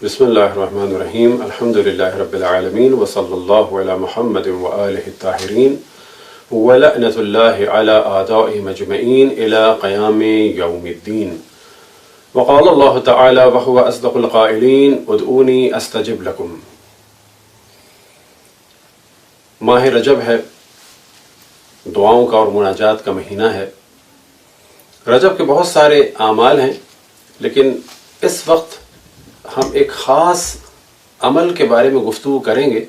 بسم اللہ الرحمن الرحیم الحمد للہ رب العالمین وصلی اللہ علی محمد وآلہ الطاہرین ولعنۃ اللہ علی اعدائهم اجمعین الی قیام یوم الدین وقال اللہ تعالی وهو اصدق القائلین ادعونی استجب لکم۔ ماہ رجب ہے، دعاؤں کا اور مناجات کا مہینہ ہے۔ رجب کے بہت سارے اعمال ہیں، لیکن اس وقت ہم ایک خاص عمل کے بارے میں گفتگو کریں گے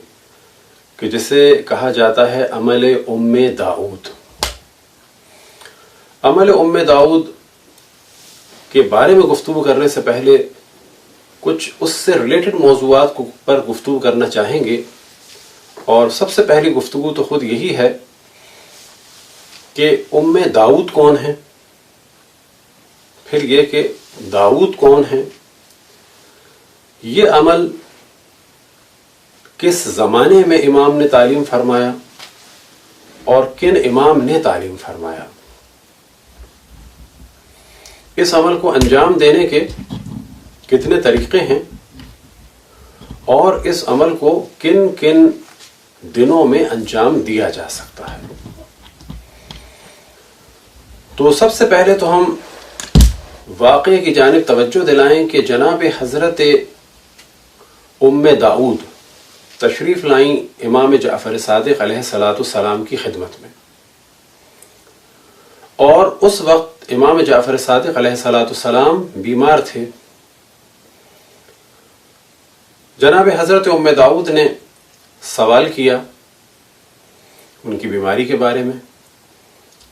کہ جسے کہا جاتا ہے عمل ام داؤد۔ عمل ام داؤد کے بارے میں گفتگو کرنے سے پہلے کچھ اس سے ریلیٹڈ موضوعات پر گفتگو کرنا چاہیں گے، اور سب سے پہلی گفتگو تو خود یہی ہے کہ ام داؤد کون ہے، پھر یہ کہ داؤد کون ہے، یہ عمل کس زمانے میں امام نے تعلیم فرمایا اور کن امام نے تعلیم فرمایا، اس عمل کو انجام دینے کے کتنے طریقے ہیں، اور اس عمل کو کن کن دنوں میں انجام دیا جا سکتا ہے۔ تو سب سے پہلے تو ہم واقعے کی جانب توجہ دلائیں کہ جناب حضرت ام داؤد تشریف لائیں امام جعفر صادق علیہ السلام کی خدمت میں، اور اس وقت امام جعفر صادق علیہ السلام بیمار تھے۔ جناب حضرت ام داؤد نے سوال کیا ان کی بیماری کے بارے میں،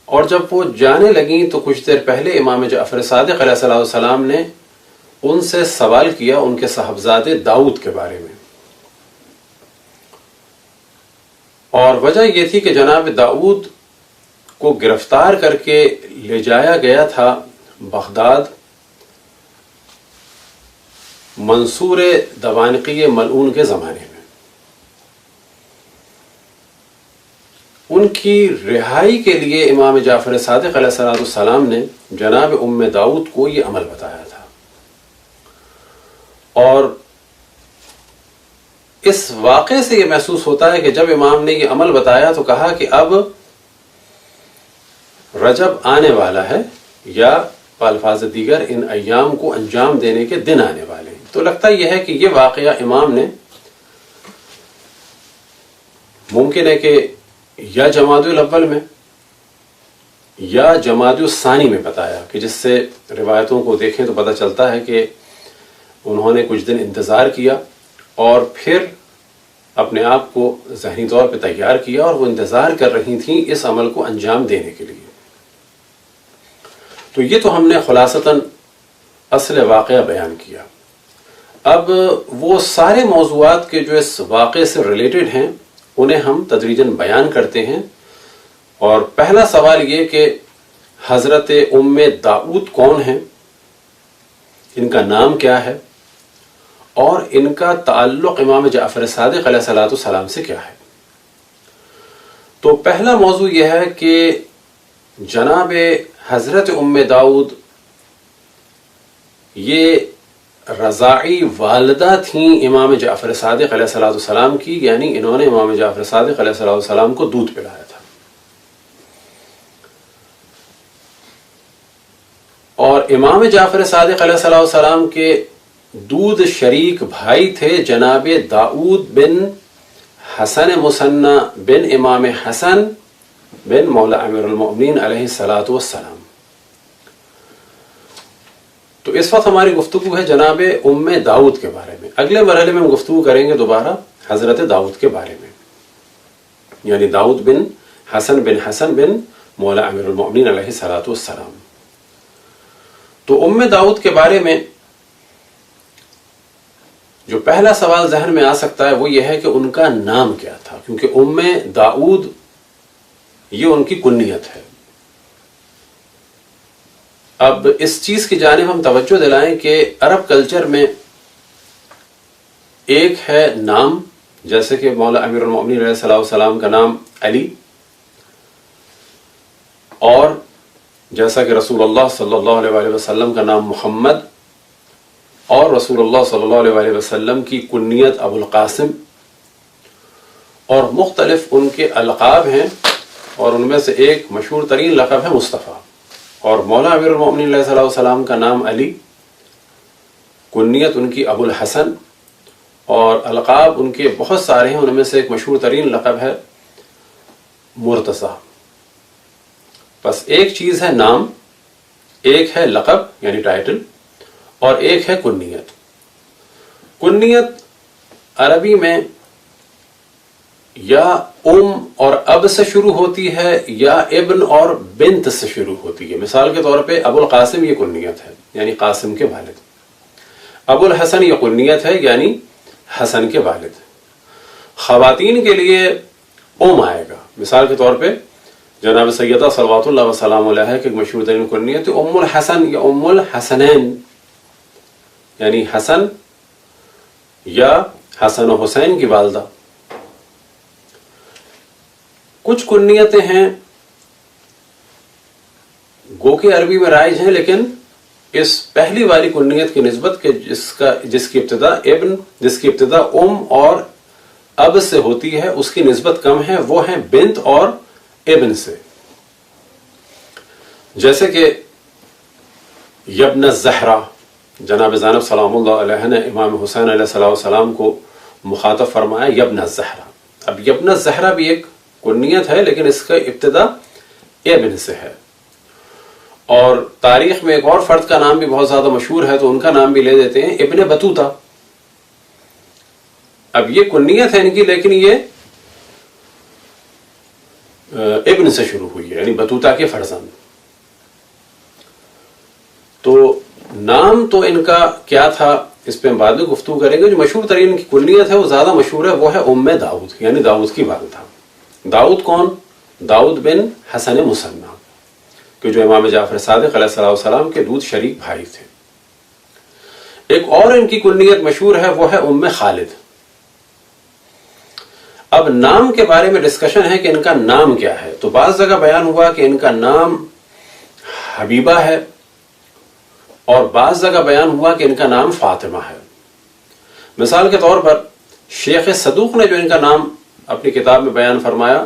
اور جب وہ جانے لگیں تو کچھ دیر پہلے امام جعفر صادق علیہ السلام نے ان سے سوال کیا ان کے صاحبزادے داؤد کے بارے میں، اور وجہ یہ تھی کہ جناب داؤد کو گرفتار کر کے لے جایا گیا تھا بغداد منصور دوانقی ملعون کے زمانے میں۔ ان کی رہائی کے لیے امام جعفر صادق علیہ السلام نے جناب ام داؤد کو یہ عمل بتایا تھا، اور اس واقعے سے یہ محسوس ہوتا ہے کہ جب امام نے یہ عمل بتایا تو کہا کہ اب رجب آنے والا ہے، یا بالفاظ دیگر ان ایام کو انجام دینے کے دن آنے والے ہیں۔ تو لگتا یہ ہے کہ یہ واقعہ امام نے ممکن ہے کہ یا جمادی الاول میں یا جمادی الثانی میں بتایا، کہ جس سے روایتوں کو دیکھیں تو پتہ چلتا ہے کہ انہوں نے کچھ دن انتظار کیا اور پھر اپنے آپ کو ذہنی طور پہ تیار کیا، اور وہ انتظار کر رہی تھیں اس عمل کو انجام دینے کے لیے۔ تو یہ تو ہم نے خلاصتاً اصل واقعہ بیان کیا۔ اب وہ سارے موضوعات کے جو اس واقعے سے ریلیٹڈ ہیں انہیں ہم تدریجاً بیان کرتے ہیں، اور پہلا سوال یہ کہ حضرت ام داؤد کون ہیں، ان کا نام کیا ہے، اور ان کا تعلق امام جعفر صادق علیہ السلام سے کیا ہے۔ تو پہلا موضوع یہ ہے کہ جناب حضرت ام داؤد یہ رضاعی والدہ تھیں امام جعفر صادق علیہ السلام کی، یعنی انہوں نے امام جعفر صادق علیہ السلام کو دودھ پلایا تھا، اور امام جعفر صادق علیہ السلام کے دودھ شریک بھائی تھے جناب داؤد بن حسن مثنی بن امام حسن بن مولا امیر المؤمنین علیہ السلام۔ تو اس وقت ہماری گفتگو ہے جناب ام داؤد کے بارے میں۔ اگلے مرحلے میں ہم گفتگو کریں گے دوبارہ حضرت داؤد کے بارے میں، یعنی داؤد بن حسن بن مولا امیر المؤمنین علیہ السلام۔ تو ام داؤد کے بارے میں جو پہلا سوال ذہن میں آ سکتا ہے وہ یہ ہے کہ ان کا نام کیا تھا، کیونکہ ام داؤد یہ ان کی کنیت ہے۔ اب اس چیز کی جانب ہم توجہ دلائیں کہ عرب کلچر میں ایک ہے نام، جیسے کہ مولا امیر المؤمنین علیہ السلام کا نام علی، اور جیسا کہ رسول اللہ صلی اللہ علیہ وسلم کا نام محمد، اور رسول اللہ صلی اللہ علیہ وسلم کی کنیت ابو القاسم، اور مختلف ان کے القاب ہیں، اور ان میں سے ایک مشہور ترین لقب ہے مصطفیٰ. اور مولا امیر المومنین علیہ الصلوۃ والسلام کا نام علی، کنیت ان کی ابو الحسن، اور القاب ان کے بہت سارے ہیں، ان میں سے ایک مشہور ترین لقب ہے مرتضیٰ. بس ایک چیز ہے نام، ایک ہے لقب یعنی ٹائٹل، اور ایک ہے کنیت. کنیت عربی میں یا اور اب سے شروع ہوتی ہے یا ابن اور بنت سے شروع ہوتی ہے. مثال کے طور پہ ابو القاسم یہ کنیت ہے یعنی قاسم کے والد. ابو الحسن یہ کنیت ہے یعنی حسن کے والد. خواتین کے لیے آئے گا. مثال کے طور پہ جناب سیدہ صلوات اللہ وسلام علیہ کی مشہور ترین کنیت ام الحسن یا ام الحسنین یعنی حسن یا حسن و حسین کی والدہ. کچھ کنیتیں ہیں گو کہ عربی میں رائج ہیں، لیکن اس پہلی والی کنیت کی نسبت کہ جس کی ابتدا ام اور اب سے ہوتی ہے اس کی نسبت کم ہے، وہ ہیں بنت اور ابن سے. جیسے کہ یبن الزہرا، جناب زینب سلام اللہ علیہ نے امام حسین علیہ السلام کو مخاطب فرمایا یبن الزہرا. اب یبن الزہرا بھی ایک کنیت ہے لیکن اس کا ابتدا ابن سے ہے. اور تاریخ میں ایک اور فرد کا نام بھی بہت زیادہ مشہور ہے تو ان کا نام بھی لے دیتے ہیں، ابن بطوطہ. اب یہ کنیت ہے ان کی لیکن یہ ابن سے شروع ہوئی ہے یعنی بطوطہ کے فرزند. تو نام تو ان کا کیا تھا اس پہ ہم بعد میں گفتگو کریں گے. جو مشہور ترین کی کنیت ہے وہ زیادہ مشہور ہے، وہ ہے ام داؤد یعنی داؤد کی والدہ. داؤد کون؟ داؤد بن حسن مثنی، کہ جو امام جعفر صادق علیہ السلام کے دودھ شریک بھائی تھے. ایک اور ان کی کنیت مشہور ہے وہ ہے ام خالد. اب نام کے بارے میں ڈسکشن ہے کہ ان کا نام کیا ہے. تو بعض جگہ بیان ہوا کہ ان کا نام حبیبہ ہے، اور بعض جگہ بیان ہوا کہ ان کا نام فاطمہ ہے. مثال کے طور پر شیخ صدوق نے جو ان کا نام اپنی کتاب میں بیان فرمایا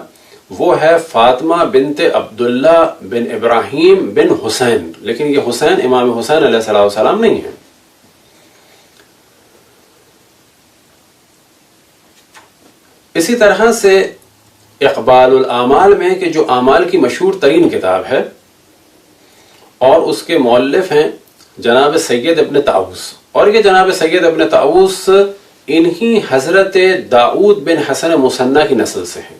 وہ ہے فاطمہ بنت عبداللہ بن ابراہیم بن حسین، لیکن یہ حسین امام حسین علیہ السلام نہیں ہے. اسی طرح سے اقبال الاعمال میں کہ جو اعمال کی مشہور ترین کتاب ہے اور اس کے مؤلف ہیں جناب سید ابن طاووس، اور یہ جناب سید ابن طاووس انہی حضرت داؤد بن حسن مثنی کی نسل سے ہیں.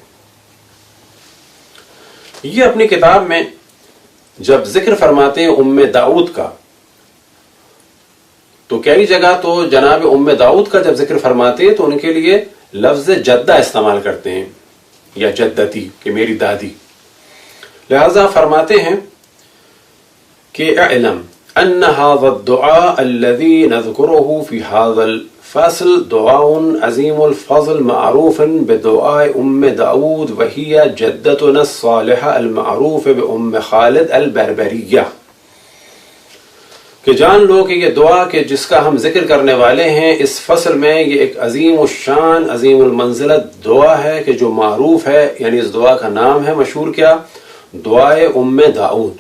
یہ اپنی کتاب میں جب ذکر فرماتے ہیں ام داؤد کا تو کئی جگہ تو جناب ام داؤد کا جب ذکر فرماتے ہیں تو ان کے لیے لفظ جدہ استعمال کرتے ہیں یا جدتی کہ میری دادی. لہذا فرماتے ہیں کہ اعلم ان هذا الدعاء الذي نذكره في هذا الفصل دعاء عظيم الفضل معروف بدعاء ام داود وهي جدتنا الصالحة المعروف بام خالد البربریہ. کہ جان لو کہ یہ دعا کہ جس کا ہم ذکر کرنے والے ہیں اس فصل میں یہ ایک عظیم الشان عظیم المنزلت دعا ہے کہ جو معروف ہے، یعنی اس دعا کا نام ہے مشہور کیا؟ دعائے ام داؤد.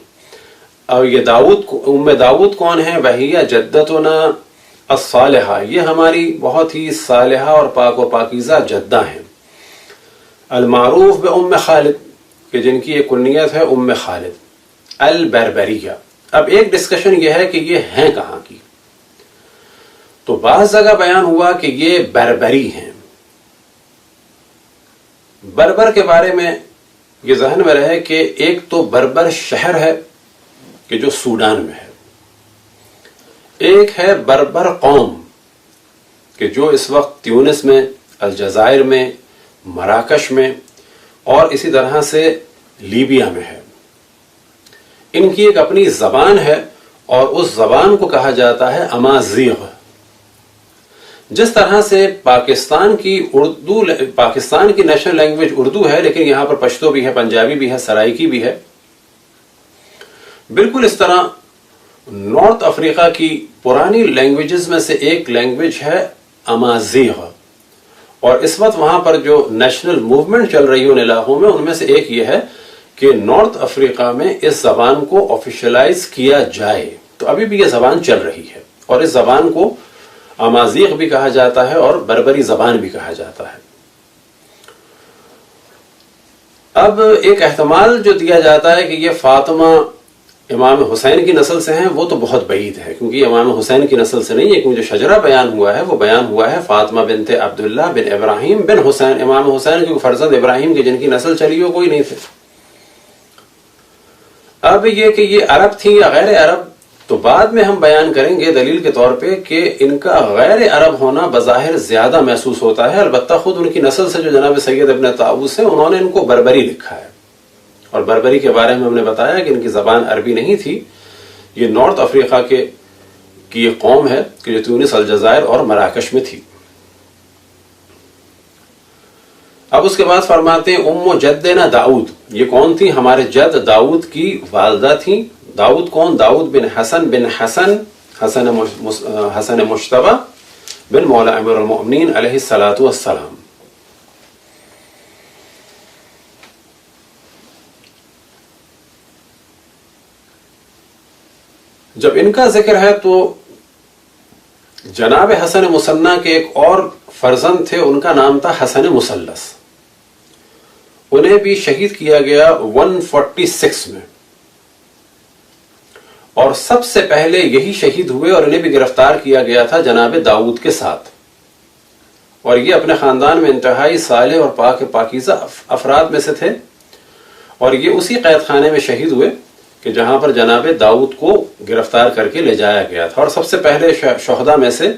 اور یہ ام داؤد کون ہے؟ وہی جدتنا الصالحہ، یہ ہماری بہت ہی صالحہ اور پاک و پاکیزہ جدہ ہیں. المعروف بام خالد، کہ جن کی یہ کنیت ہے ام خالد البربریہ. اب ایک ڈسکشن یہ ہے کہ یہ ہیں کہاں کی. تو بعض جگہ بیان ہوا کہ یہ بربری ہیں. بربر کے بارے میں یہ ذہن میں رہے کہ ایک تو بربر شہر ہے کہ جو سوڈان میں ہے، ایک ہے بربر قوم کہ جو اس وقت تیونس میں، الجزائر میں، مراکش میں اور اسی طرح سے لیبیا میں ہے. ان کی ایک اپنی زبان ہے اور اس زبان کو کہا جاتا ہے امازیغ. جس طرح سے پاکستان کی نیشنل لینگویج اردو ہے لیکن یہاں پر پشتو بھی ہے، پنجابی بھی ہے، سرائکی بھی ہے، بالکل اس طرح نارتھ افریقہ کی پرانی لینگویجز میں سے ایک لینگویج ہے امازیغ، اور اس وقت وہاں پر جو نیشنل موومنٹ چل رہی ہے ان علاقوں میں، ان میں سے ایک یہ ہے کہ نارتھ افریقہ میں اس زبان کو آفیشلائز کیا جائے. تو ابھی بھی یہ زبان چل رہی ہے، اور اس زبان کو امازیغ بھی کہا جاتا ہے اور بربری زبان بھی کہا جاتا ہے. اب ایک احتمال جو دیا جاتا ہے کہ یہ فاطمہ امام حسین کی نسل سے ہیں، وہ تو بہت بعید ہے، کیونکہ یہ امام حسین کی نسل سے نہیں ہے. کیونکہ جو شجرہ بیان ہوا ہے وہ بیان ہوا ہے فاطمہ بنت عبداللہ بن ابراہیم بن حسین، امام حسین کے فرزند ابراہیم کے جن کی نسل چلی وہ کوئی نہیں تھے. اب یہ کہ یہ عرب تھی یا غیر عرب تو بعد میں ہم بیان کریں گے دلیل کے طور پہ کہ ان کا غیر عرب ہونا بظاہر زیادہ محسوس ہوتا ہے. البتہ خود ان کی نسل سے جو جناب سید ابن طاووس ہیں انہوں نے ان کو بربری لکھا ہے، اور بربری کے بارے میں ہم نے بتایا کہ ان کی زبان عربی نہیں تھی. یہ نارتھ افریقہ کی یہ قوم ہے کہ جو تونس، الجزائر اور مراکش میں تھی. اب اس کے بعد فرماتے ہیں ام جدنا داؤد، یہ کون تھی؟ ہمارے جد داؤد کی والدہ تھیں. داؤد کون؟ داؤد بن حسن مشتبہ بن مولا امیر المؤمنین علیہ الصلاۃ والسلام. جب ان کا ذکر ہے تو جناب حسن مثنیٰ کے ایک اور فرزند تھے، ان کا نام تھا حسن مثلث. انہیں بھی شہید کیا گیا 146 میں، اور سب سے پہلے یہی شہید ہوئے اور انہیں بھی گرفتار کیا گیا تھا جناب داؤد کے ساتھ. اور یہ اپنے خاندان میں انتہائی صالح اور پاکیزہ افراد میں سے تھے، اور یہ اسی قید خانے میں شہید ہوئے کہ جہاں پر جناب داؤد کو گرفتار کر کے لے جایا گیا تھا، اور سب سے پہلے شہداء میں سے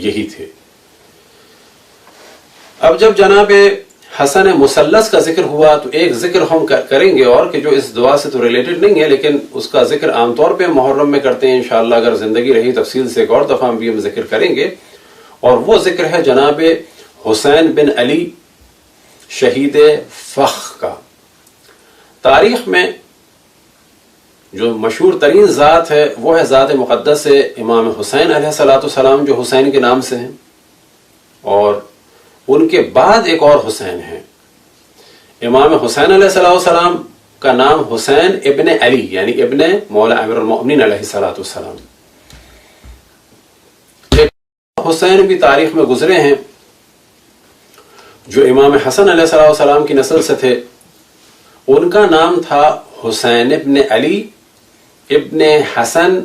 یہی تھے. اب جب جناب حسن مثلث کا ذکر ہوا تو ایک ذکر ہم کریں گے اور کہ جو اس دعا سے تو ریلیٹڈ نہیں ہے، لیکن اس کا ذکر عام طور پہ محرم میں کرتے ہیں. انشاءاللہ اگر زندگی رہی تفصیل سے ایک اور دفعہ ہم بھی ہم ذکر کریں گے، اور وہ ذکر ہے جناب حسین بن علی شہید فخ کا. تاریخ میں جو مشہور ترین ذات ہے وہ ہے ذات مقدس امام حسین علیہ السلام، جو حسین کے نام سے ہیں، اور ان کے بعد ایک اور حسین ہیں. امام حسین علیہ السلام کا نام حسین ابن علی یعنی ابن مولا امیر المؤمنین علیہ السلام. ایک حسین بھی تاریخ میں گزرے ہیں جو امام حسن علیہ السلام کی نسل سے تھے. ان کا نام تھا حسین ابن علی ابن حسن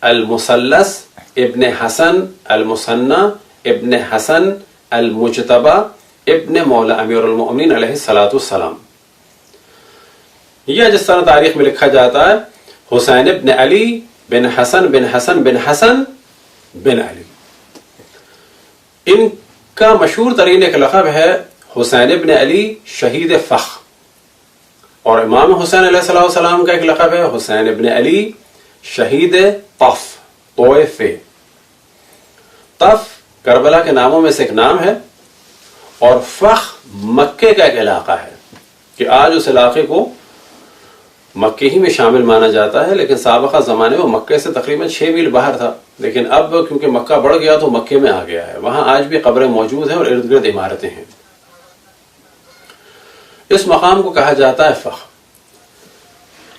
المثلث ابن حسن المثنى ابن حسن المجتبہ ابن مولا امیر المؤمنین علیہ السلام. یہ جس طرح تاریخ میں لکھا جاتا ہے حسین ابن علی بن حسن بن حسن بن حسن بن علی. ان کا مشہور ترین ایک لقب ہے حسین ابن علی شہید فخ، اور امام حسین علیہ السلام کا ایک لقب ہے حسین ابن علی شہید طف، طویف. طف کربلا کے ناموں میں سے ایک نام ہے، اور فخ مکے کا ایک علاقہ ہے کہ آج اس علاقے کو مکے ہی میں شامل مانا جاتا ہے، لیکن سابقہ زمانے میں مکے سے تقریباً 6 میل باہر تھا. لیکن اب کیونکہ مکہ بڑھ گیا تو مکے میں آ گیا ہے. وہاں آج بھی قبریں موجود ہیں اور ارد گرد عمارتیں ہیں. اس مقام کو کہا جاتا ہے فخ.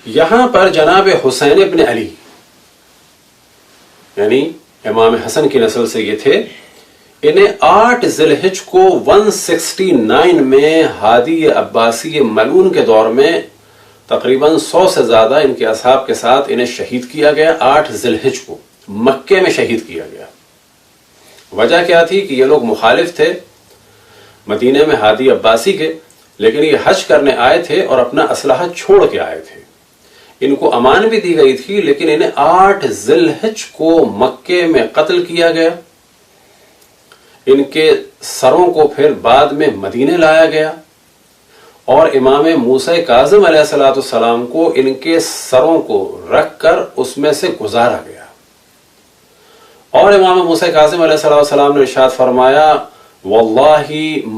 یہاں پر جناب حسین ابن علی یعنی امام حسن کی نسل سے یہ تھے. انہیں 8 ذی الحجہ کو 169 میں ہادی عباسی ملعون کے دور میں تقریباً 100 سے زیادہ ان کے اصحاب کے ساتھ انہیں شہید کیا گیا. 8 ذی الحجہ کو مکے میں شہید کیا گیا. وجہ کیا تھی کہ یہ لوگ مخالف تھے مدینے میں ہادی عباسی کے، لیکن یہ حج کرنے آئے تھے اور اپنا اسلحہ چھوڑ کے آئے تھے. ان کو امان بھی دی گئی تھی، لیکن انہیں 8 ذی الحجہ کو مکے میں قتل کیا گیا. ان کے سروں کو پھر بعد میں مدینے لایا گیا، اور امام موسیٰ کاظم علیہ السلام کو ان کے سروں کو رکھ کر اس میں سے گزارا گیا. اور امام موسیٰ کاظم علیہ السلام نے ارشاد فرمایا واللہ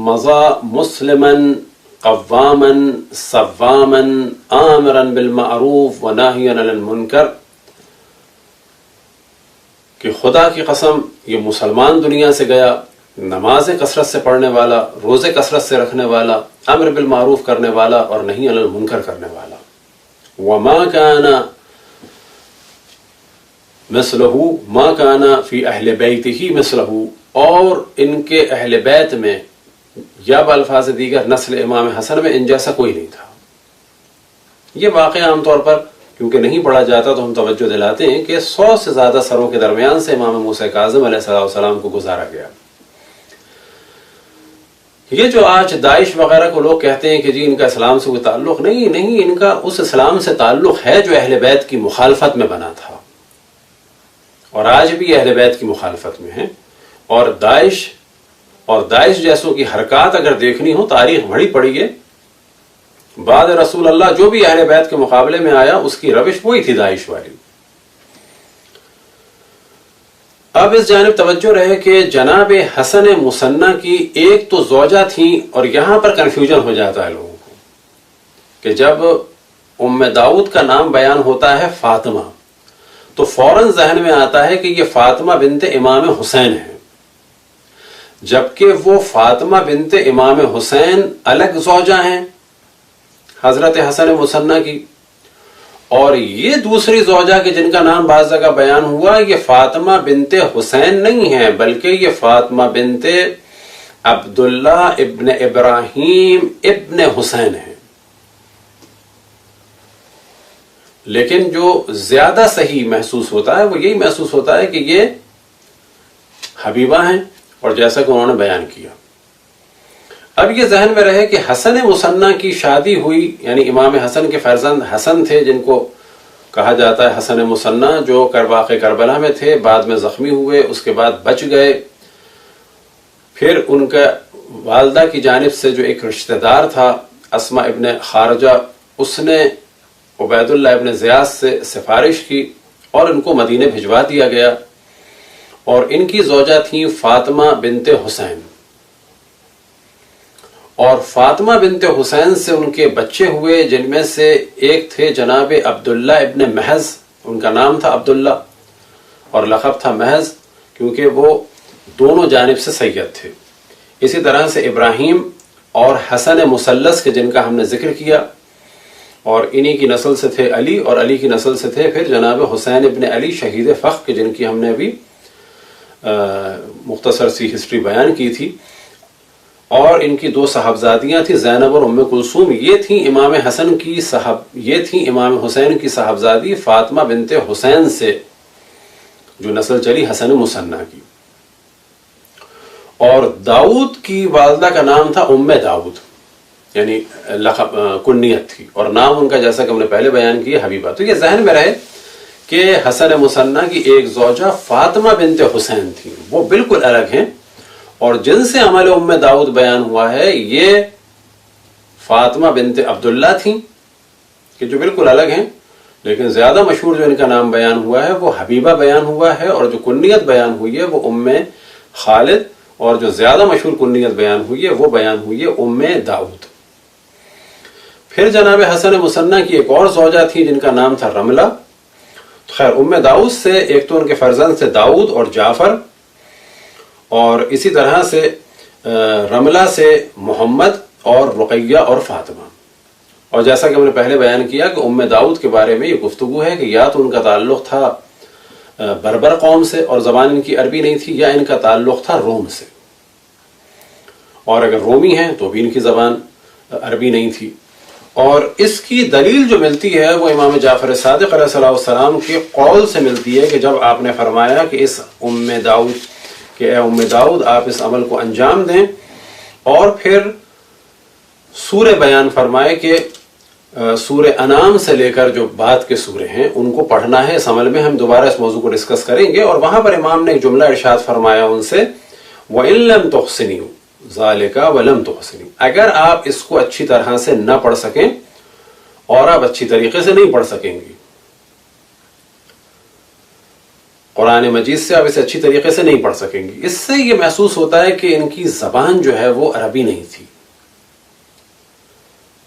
مضى مسلما قواما صواما آمرا بالمعروف وناہیا عن المنکر کہ خدا کی قسم یہ مسلمان دنیا سے گیا، نمازیں کثرت سے پڑھنے والا، روزے کثرت سے رکھنے والا، امر بالمعروف کرنے والا اور نہی عن المنکر کرنے والا۔ وما کان مثلہ ما کان فی اہل بیتہ مثلہ، اور ان کے اہل بیت میں یا بالفاظ دیگر نسل امام حسن میں ان جیسا کوئی نہیں تھا۔ یہ واقعہ عام طور پر کیونکہ نہیں پڑھا جاتا تو ہم توجہ دلاتے ہیں کہ 100 سے زیادہ سروں کے درمیان سے امام موسیٰ کاظم علیہ السلام کو گزارا گیا۔ یہ جو آج داعش وغیرہ کو لوگ کہتے ہیں کہ جی ان کا اسلام سے کوئی تعلق نہیں، ان کا اس اسلام سے تعلق ہے جو اہل بیت کی مخالفت میں بنا تھا، اور آج بھی اہل بیت کی مخالفت میں ہیں۔ اور داعش جیسوں کی حرکات اگر دیکھنی ہو، تاریخ بڑی پڑی ہے، بعد رسول اللہ جو بھی اہل بیت کے مقابلے میں آیا اس کی روش وہی تھی داعش والی۔ اب اس جانب توجہ رہے کہ جناب حسن مصنع کی ایک تو زوجہ تھیں، اور یہاں پر کنفیوژن ہو جاتا ہے لوگوں کو کہ جب ام داؤد کا نام بیان ہوتا ہے فاطمہ تو فوراً ذہن میں آتا ہے کہ یہ فاطمہ بنت امام حسین ہے، جبکہ وہ فاطمہ بنت امام حسین الگ زوجہ ہیں حضرت حسن مصنع کی، اور یہ دوسری زوجہ کے جن کا نام بعض جگہ بیان ہوا یہ فاطمہ بنت حسین نہیں ہے، بلکہ یہ فاطمہ بنت عبداللہ ابن ابراہیم ابن حسین ہے۔ لیکن جو زیادہ صحیح محسوس ہوتا ہے وہ یہی محسوس ہوتا ہے کہ یہ حبیبہ ہیں، اور جیسا کہ انہوں نے بیان کیا۔ اب یہ ذہن میں رہے کہ حسن مصنع کی شادی ہوئی، یعنی امام حسن کے فرزند حسن تھے جن کو کہا جاتا ہے حسن مصنع، جو واقع کربلا میں تھے، بعد میں زخمی ہوئے، اس کے بعد بچ گئے۔ پھر ان کا والدہ کی جانب سے جو ایک رشتہ دار تھا اسما ابن خارجہ، اس نے عبید اللہ ابن زیاد سے سفارش کی اور ان کو مدینے بھجوا دیا گیا، اور ان کی زوجہ تھیں فاطمہ بنت حسین، اور فاطمہ بنت حسین سے ان کے بچے ہوئے، جن میں سے ایک تھے جناب عبداللہ ابن محض، ان کا نام تھا عبداللہ اور لقب تھا محض، کیونکہ وہ دونوں جانب سے سید تھے۔ اسی طرح سے ابراہیم اور حسن مثلث کے جن کا ہم نے ذکر کیا، اور انہی کی نسل سے تھے علی، اور علی کی نسل سے تھے پھر جناب حسین ابن علی شہید فخر کے، جن کی ہم نے ابھی مختصر سی ہسٹری بیان کی تھی۔ اور ان کی 2 صاحبزادیاں تھیں زینب اور ام کلثوم، یہ تھیں امام حسین کی صاحبزادی فاطمہ بنت حسین سے جو نسل چلی حسن مصنع کی۔ اور داؤد کی والدہ کا نام تھا ام داؤد، یعنی لقب کنیت تھی، اور نام ان کا جیسا کہ ہم نے پہلے بیان کیا حبیبہ۔ تو یہ ذہن میں رہے کہ حسن مصنع کی ایک زوجہ فاطمہ بنت حسین تھی، وہ بالکل الگ ہیں، اور جن سے عمل ام داؤد بیان ہوا ہے یہ فاطمہ بنت عبداللہ تھیں کہ جو بالکل الگ ہیں، لیکن زیادہ مشہور جو ان کا نام بیان ہوا ہے وہ حبیبہ بیان ہوا ہے، اور جو کنیت بیان ہوئی ہے وہ ام خالد، اور جو زیادہ مشہور کنیت بیان ہوئی ہے وہ بیان ہوئی ہے ام داؤد۔ پھر جناب حسن مصنع کی ایک اور زوجہ تھی جن کا نام تھا رملہ۔ خیر، ام داؤد سے ایک تو ان کے فرزند سے داؤد اور جعفر، اور اسی طرح سے رملہ سے محمد اور رقیہ اور فاطمہ۔ اور جیسا کہ ہم نے پہلے بیان کیا کہ ام داؤد کے بارے میں یہ گفتگو ہے کہ یا تو ان کا تعلق تھا بربر قوم سے اور زبان ان کی عربی نہیں تھی، یا ان کا تعلق تھا روم سے، اور اگر رومی ہیں تو بھی ان کی زبان عربی نہیں تھی۔ اور اس کی دلیل جو ملتی ہے وہ امام جعفر صادق علیہ السلام کے قول سے ملتی ہے کہ جب آپ نے فرمایا کہ اس ام داؤد کہ اے ام داؤد آپ اس عمل کو انجام دیں، اور پھر سورہ بیان فرمائے کہ سورہ انعام سے لے کر جو بعد کے سورے ہیں ان کو پڑھنا ہے۔ اس عمل میں ہم دوبارہ اس موضوع کو ڈسکس کریں گے، اور وہاں پر امام نے ایک جملہ ارشاد فرمایا ان سے، وَإِن لَمْ تُحْسِنُوا ذَلِكَ وَلَمْ تُحْسِنُوا، اگر آپ اس کو اچھی طرح سے نہ پڑھ سکیں اور آپ اچھی طریقے سے نہیں پڑھ سکیں گی، قرآن مجید سے آپ اسے اچھی طریقے سے نہیں پڑھ سکیں گی۔ اس سے یہ محسوس ہوتا ہے کہ ان کی زبان جو ہے وہ عربی نہیں تھی،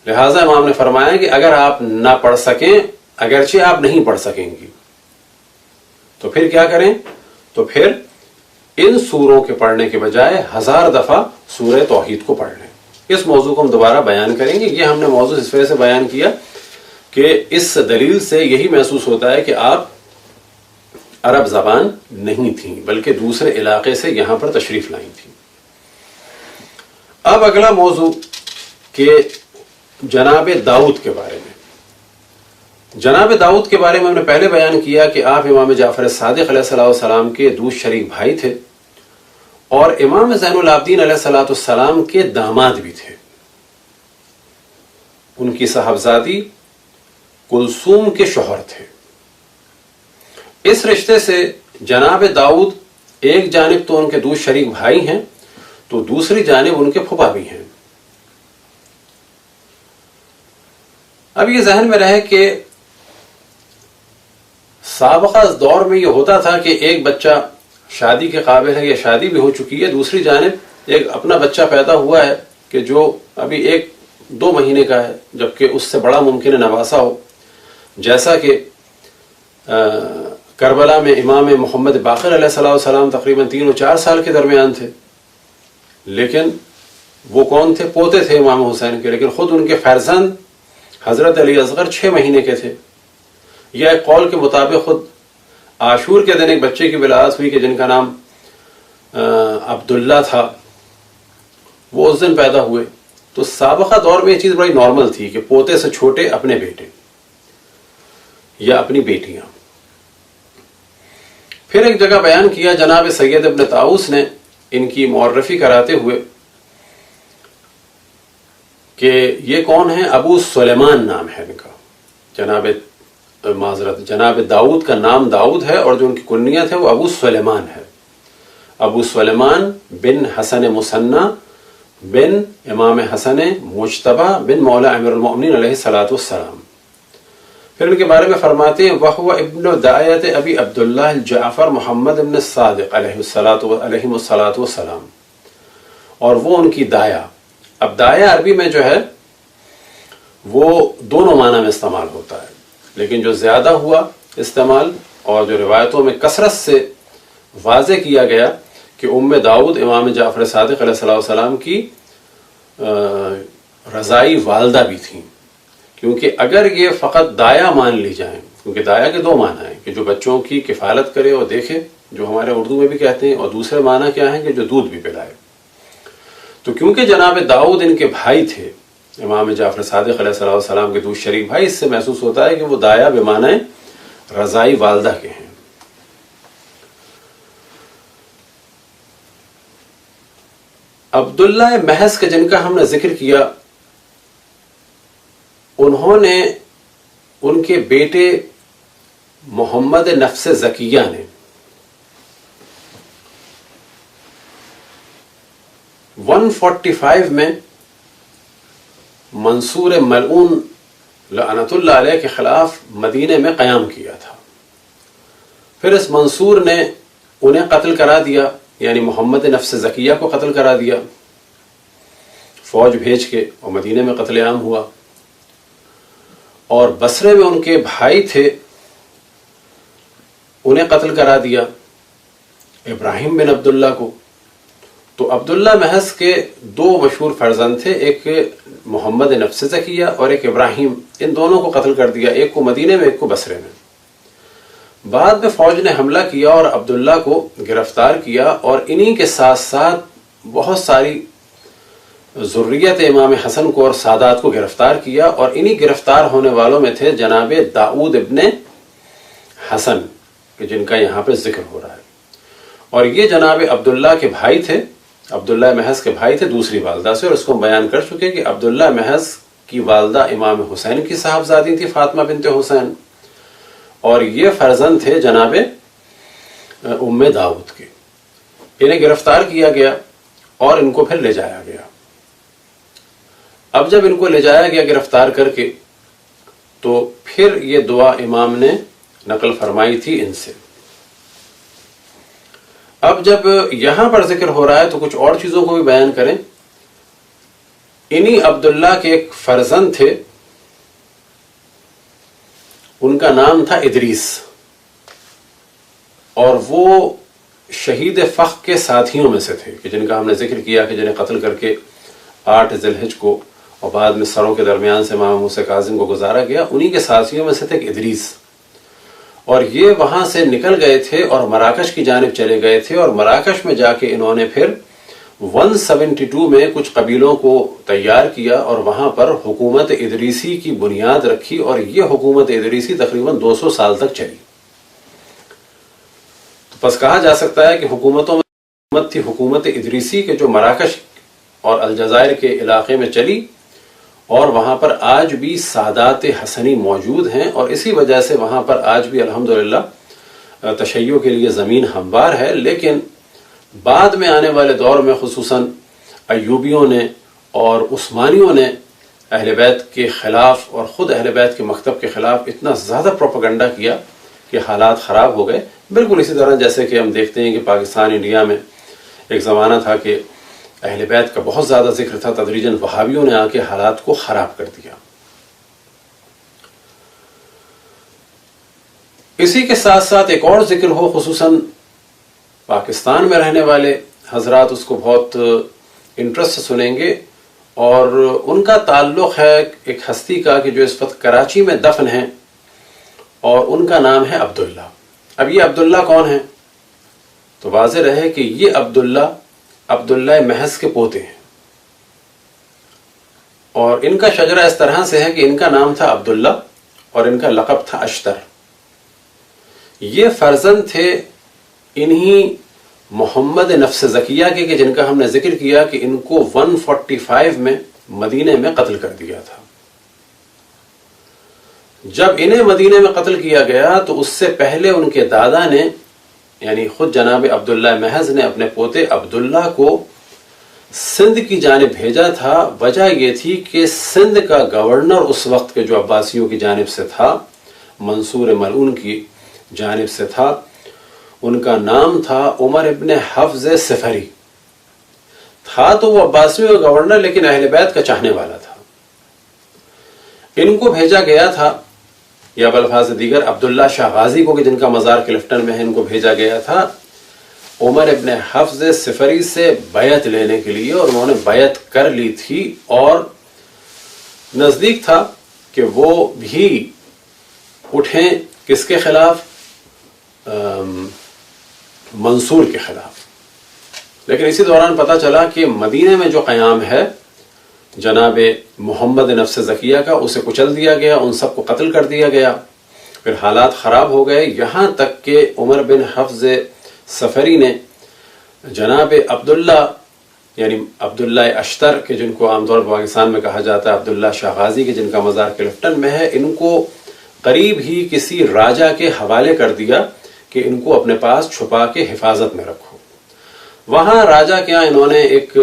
لہٰذا امام نے فرمایا کہ اگر آپ نہ پڑھ سکیں، اگرچہ آپ نہیں پڑھ سکیں گی، تو پھر کیا کریں؟ تو پھر ان سوروں کے پڑھنے کے بجائے 1000 دفعہ سورہ توحید کو پڑھ لیں۔ اس موضوع کو ہم دوبارہ بیان کریں گے۔ یہ ہم نے موضوع اس وجہ سے بیان کیا کہ اس دلیل سے یہی محسوس ہوتا ہے کہ آپ عرب زبان نہیں تھیں بلکہ دوسرے علاقے سے یہاں پر تشریف لائی تھیں۔ اب اگلا موضوع کہ جناب داؤد کے بارے میں۔ جناب داؤد کے بارے میں ہم نے پہلے بیان کیا کہ آپ امام جعفر صادق علیہ السلام کے دودھ شریک بھائی تھے اور امام زین العابدین علیہ السلام کے داماد بھی تھے۔ ان کی صاحبزادی کلثوم کے شوہر تھے۔ اس رشتے سے جناب داؤد ایک جانب تو ان کے دودھ شریک بھائی ہیں تو دوسری جانب ان کے پھپھا بھی ہیں۔ اب یہ ذہن میں رہے کہ سابقہ دور میں یہ ہوتا تھا کہ ایک بچہ شادی کے قابل ہے یا شادی بھی ہو چکی ہے، دوسری جانب ایک اپنا بچہ پیدا ہوا ہے کہ جو ابھی 1-2 مہینے کا ہے، جبکہ اس سے بڑا ممکن ہے نواسا ہو، جیسا کہ کربلا میں امام محمد باقر علیہ السلام تقریباً 3 اور 4 سال کے درمیان تھے، لیکن وہ کون تھے؟ پوتے تھے امام حسین کے، لیکن خود ان کے فرزند حضرت علی اصغر 6 مہینے کے تھے۔ یا ایک قول کے مطابق خود عاشور کے دن ایک بچے کی ولادت ہوئی کہ جن کا نام عبداللہ تھا، وہ اس دن پیدا ہوئے۔ تو سابقہ دور میں یہ چیز بڑی نارمل تھی کہ پوتے سے چھوٹے اپنے بیٹے یا اپنی بیٹیاں۔ پھر ایک جگہ بیان کیا جناب سید ابن طاؤس نے ان کی معرفی کراتے ہوئے کہ یہ کون ہیں؟ ابو سلیمان نام ہے ان کا۔ جناب داؤد کا نام داؤد ہے اور جو ان کی کنیت ہے وہ ابو سلیمان ہے۔ ابو سلیمان بن حسن مثنی بن امام حسن مجتبی بن مولا امیر المؤمنین علیہ السلام۔ پھر ان کے بارے میں فرماتے ہیں وَهُوَ ابن داعیت ابی عبداللہ جعفر محمد ابن الصادق علیہ السلام، اور وہ ان کی دایا۔ اب دایا عربی میں جو ہے وہ دونوں معنی میں استعمال ہوتا ہے، لیکن جو زیادہ ہوا استعمال اور جو روایتوں میں کثرت سے واضح کیا گیا کہ ام داؤد امام جعفر صادق علیہ السلام کی رضائی والدہ بھی تھیں، کیونکہ اگر یہ فقط دایا مان لی جائیں، کیونکہ دایا کے 2 معنی ہیں کہ جو بچوں کی کفالت کرے اور دیکھے، جو ہمارے اردو میں بھی کہتے ہیں، اور دوسرے معنی کیا ہیں کہ جو دودھ بھی پلائے۔ تو کیونکہ جناب داؤد ان کے بھائی تھے، امام جعفر صادق علیہ السلام کے دودھ شریک بھائی، اس سے محسوس ہوتا ہے کہ وہ دایا بمعنی رضائی والدہ کے ہیں۔ عبداللہ محض کے جن کا ہم نے ذکر کیا، انہوں نے ان کے بیٹے محمد نفس زکیہ نے 145 میں منصور ملعون لعنت اللہ علیہ کے خلاف مدینے میں قیام کیا تھا۔ پھر اس منصور نے انہیں قتل کرا دیا، یعنی محمد نفس زکیہ کو قتل کرا دیا فوج بھیج کے، اور مدینے میں قتل عام ہوا۔ اور بصرے میں ان کے بھائی تھے، انہیں قتل کرا دیا، ابراہیم بن عبداللہ کو۔ تو عبداللہ محض کے 2 مشہور فرزند تھے، ایک محمد نفس زکیہ اور ایک ابراہیم، ان دونوں کو قتل کر دیا، ایک کو مدینے میں ایک کو بصرے میں۔ بعد میں فوج نے حملہ کیا اور عبداللہ کو گرفتار کیا، اور انہی کے ساتھ ساتھ بہت ساری ذریت امام حسن کو اور سادات کو گرفتار کیا، اور انہی گرفتار ہونے والوں میں تھے جناب داؤد ابن حسن کہ جن کا یہاں پہ ذکر ہو رہا ہے۔ اور یہ جناب عبداللہ کے بھائی تھے، عبداللہ محض کے بھائی تھے دوسری والدہ سے، اور اس کو ہم بیان کر چکے کہ عبداللہ محض کی والدہ امام حسین کی صاحبزادی تھی فاطمہ بنت حسین، اور یہ فرزند تھے جناب ام داؤد کے۔ انہیں گرفتار کیا گیا اور ان کو پھر لے جایا گیا۔ اب جب ان کو لے جایا گیا گرفتار کر کے، تو پھر یہ دعا امام نے نقل فرمائی تھی ان سے۔ اب جب یہاں پر ذکر ہو رہا ہے تو کچھ اور چیزوں کو بھی بیان کریں۔ انہی عبداللہ کے ایک فرزند تھے، ان کا نام تھا ادریس، اور وہ شہید فخ کے ساتھیوں میں سے تھے کہ جن کا ہم نے ذکر کیا کہ جنہیں قتل کر کے 8 ذی الحجہ کو اور بعد میں سروں کے درمیان سے امام موسیٰ کاظم کو گزارا گیا، انہی کے ساتھیوں میں سے تھے ایک ادریس، اور یہ وہاں سے نکل گئے تھے اور مراکش کی جانب چلے گئے تھے، اور مراکش میں جا کے انہوں نے پھر 172 میں کچھ قبیلوں کو تیار کیا اور وہاں پر حکومت ادریسی کی بنیاد رکھی، اور یہ حکومت ادریسی تقریباً 200 سال تک چلی۔ تو بس کہا جا سکتا ہے کہ حکومتوں میں حکومت تھی حکومت ادریسی کے جو مراکش اور الجزائر کے علاقے میں چلی، اور وہاں پر آج بھی سادات حسنی موجود ہیں، اور اسی وجہ سے وہاں پر آج بھی الحمدللہ تشیع کے لیے زمین ہموار ہے۔ لیکن بعد میں آنے والے دور میں خصوصاً ایوبیوں نے اور عثمانیوں نے اہل بیت کے خلاف اور خود اہل بیت کے مکتب کے خلاف اتنا زیادہ پروپیگنڈا کیا کہ حالات خراب ہو گئے۔ بالکل اسی طرح جیسے کہ ہم دیکھتے ہیں کہ پاکستان انڈیا میں ایک زمانہ تھا کہ اہل بیت کا بہت زیادہ ذکر تھا، تدریجاً وہابیوں نے آ کے حالات کو خراب کر دیا۔ اسی کے ساتھ ساتھ ایک اور ذکر ہو، خصوصاً پاکستان میں رہنے والے حضرات اس کو بہت انٹرسٹ سے سنیں گے، اور ان کا تعلق ہے ایک ہستی کا کہ جو اس وقت کراچی میں دفن ہیں، اور ان کا نام ہے عبداللہ۔ اب یہ عبداللہ کون ہیں؟ تو واضح رہے کہ یہ عبداللہ محض کے پوتے ہیں، اور ان کا شجرہ اس طرح سے ہے کہ ان کا نام تھا عبداللہ اور ان کا لقب تھا اشتر۔ یہ فرزند تھے انہی محمد نفس زکیہ کے کہ جن کا ہم نے ذکر کیا کہ ان کو 145 میں مدینے میں قتل کر دیا تھا۔ جب انہیں مدینے میں قتل کیا گیا تو اس سے پہلے ان کے دادا نے یعنی خود جناب عبداللہ محض نے اپنے پوتے عبداللہ کو سندھ کی جانب بھیجا تھا۔ وجہ یہ تھی کہ سندھ کا گورنر اس وقت کے جو عباسیوں کی جانب سے تھا، منصور ملعون کی جانب سے تھا، ان کا نام تھا عمر ابن حفظ صفری۔ تھا تو وہ عباسیوں کا گورنر لیکن اہل بیت کا چاہنے والا تھا۔ ان کو بھیجا گیا تھا، یا بالفاظ دیگر عبداللہ شاہ غازی کو کہ جن کا مزار کلفٹن میں ہے، ان کو بھیجا گیا تھا عمر ابن حفظ صفری سے بیعت لینے کے لیے، اور انہوں نے بیعت کر لی تھی، اور نزدیک تھا کہ وہ بھی اٹھیں کس کے خلاف؟ منصور کے خلاف۔ لیکن اسی دوران پتہ چلا کہ مدینے میں جو قیام ہے جناب محمد نفس زکیہ کا، اسے کچل دیا گیا، ان سب کو قتل کر دیا گیا۔ پھر حالات خراب ہو گئے، یہاں تک کہ عمر بن حفظ صفری نے جناب عبداللہ یعنی عبداللہ اشتر کے جن کو عام طور پر پاکستان میں کہا جاتا ہے عبداللہ شاہ غازی کے جن کا مزار کلفٹن میں ہے، ان کو قریب ہی کسی راجہ کے حوالے کر دیا کہ ان کو اپنے پاس چھپا کے حفاظت میں رکھو۔ وہاں راجہ کے ہاں انہوں نے ایک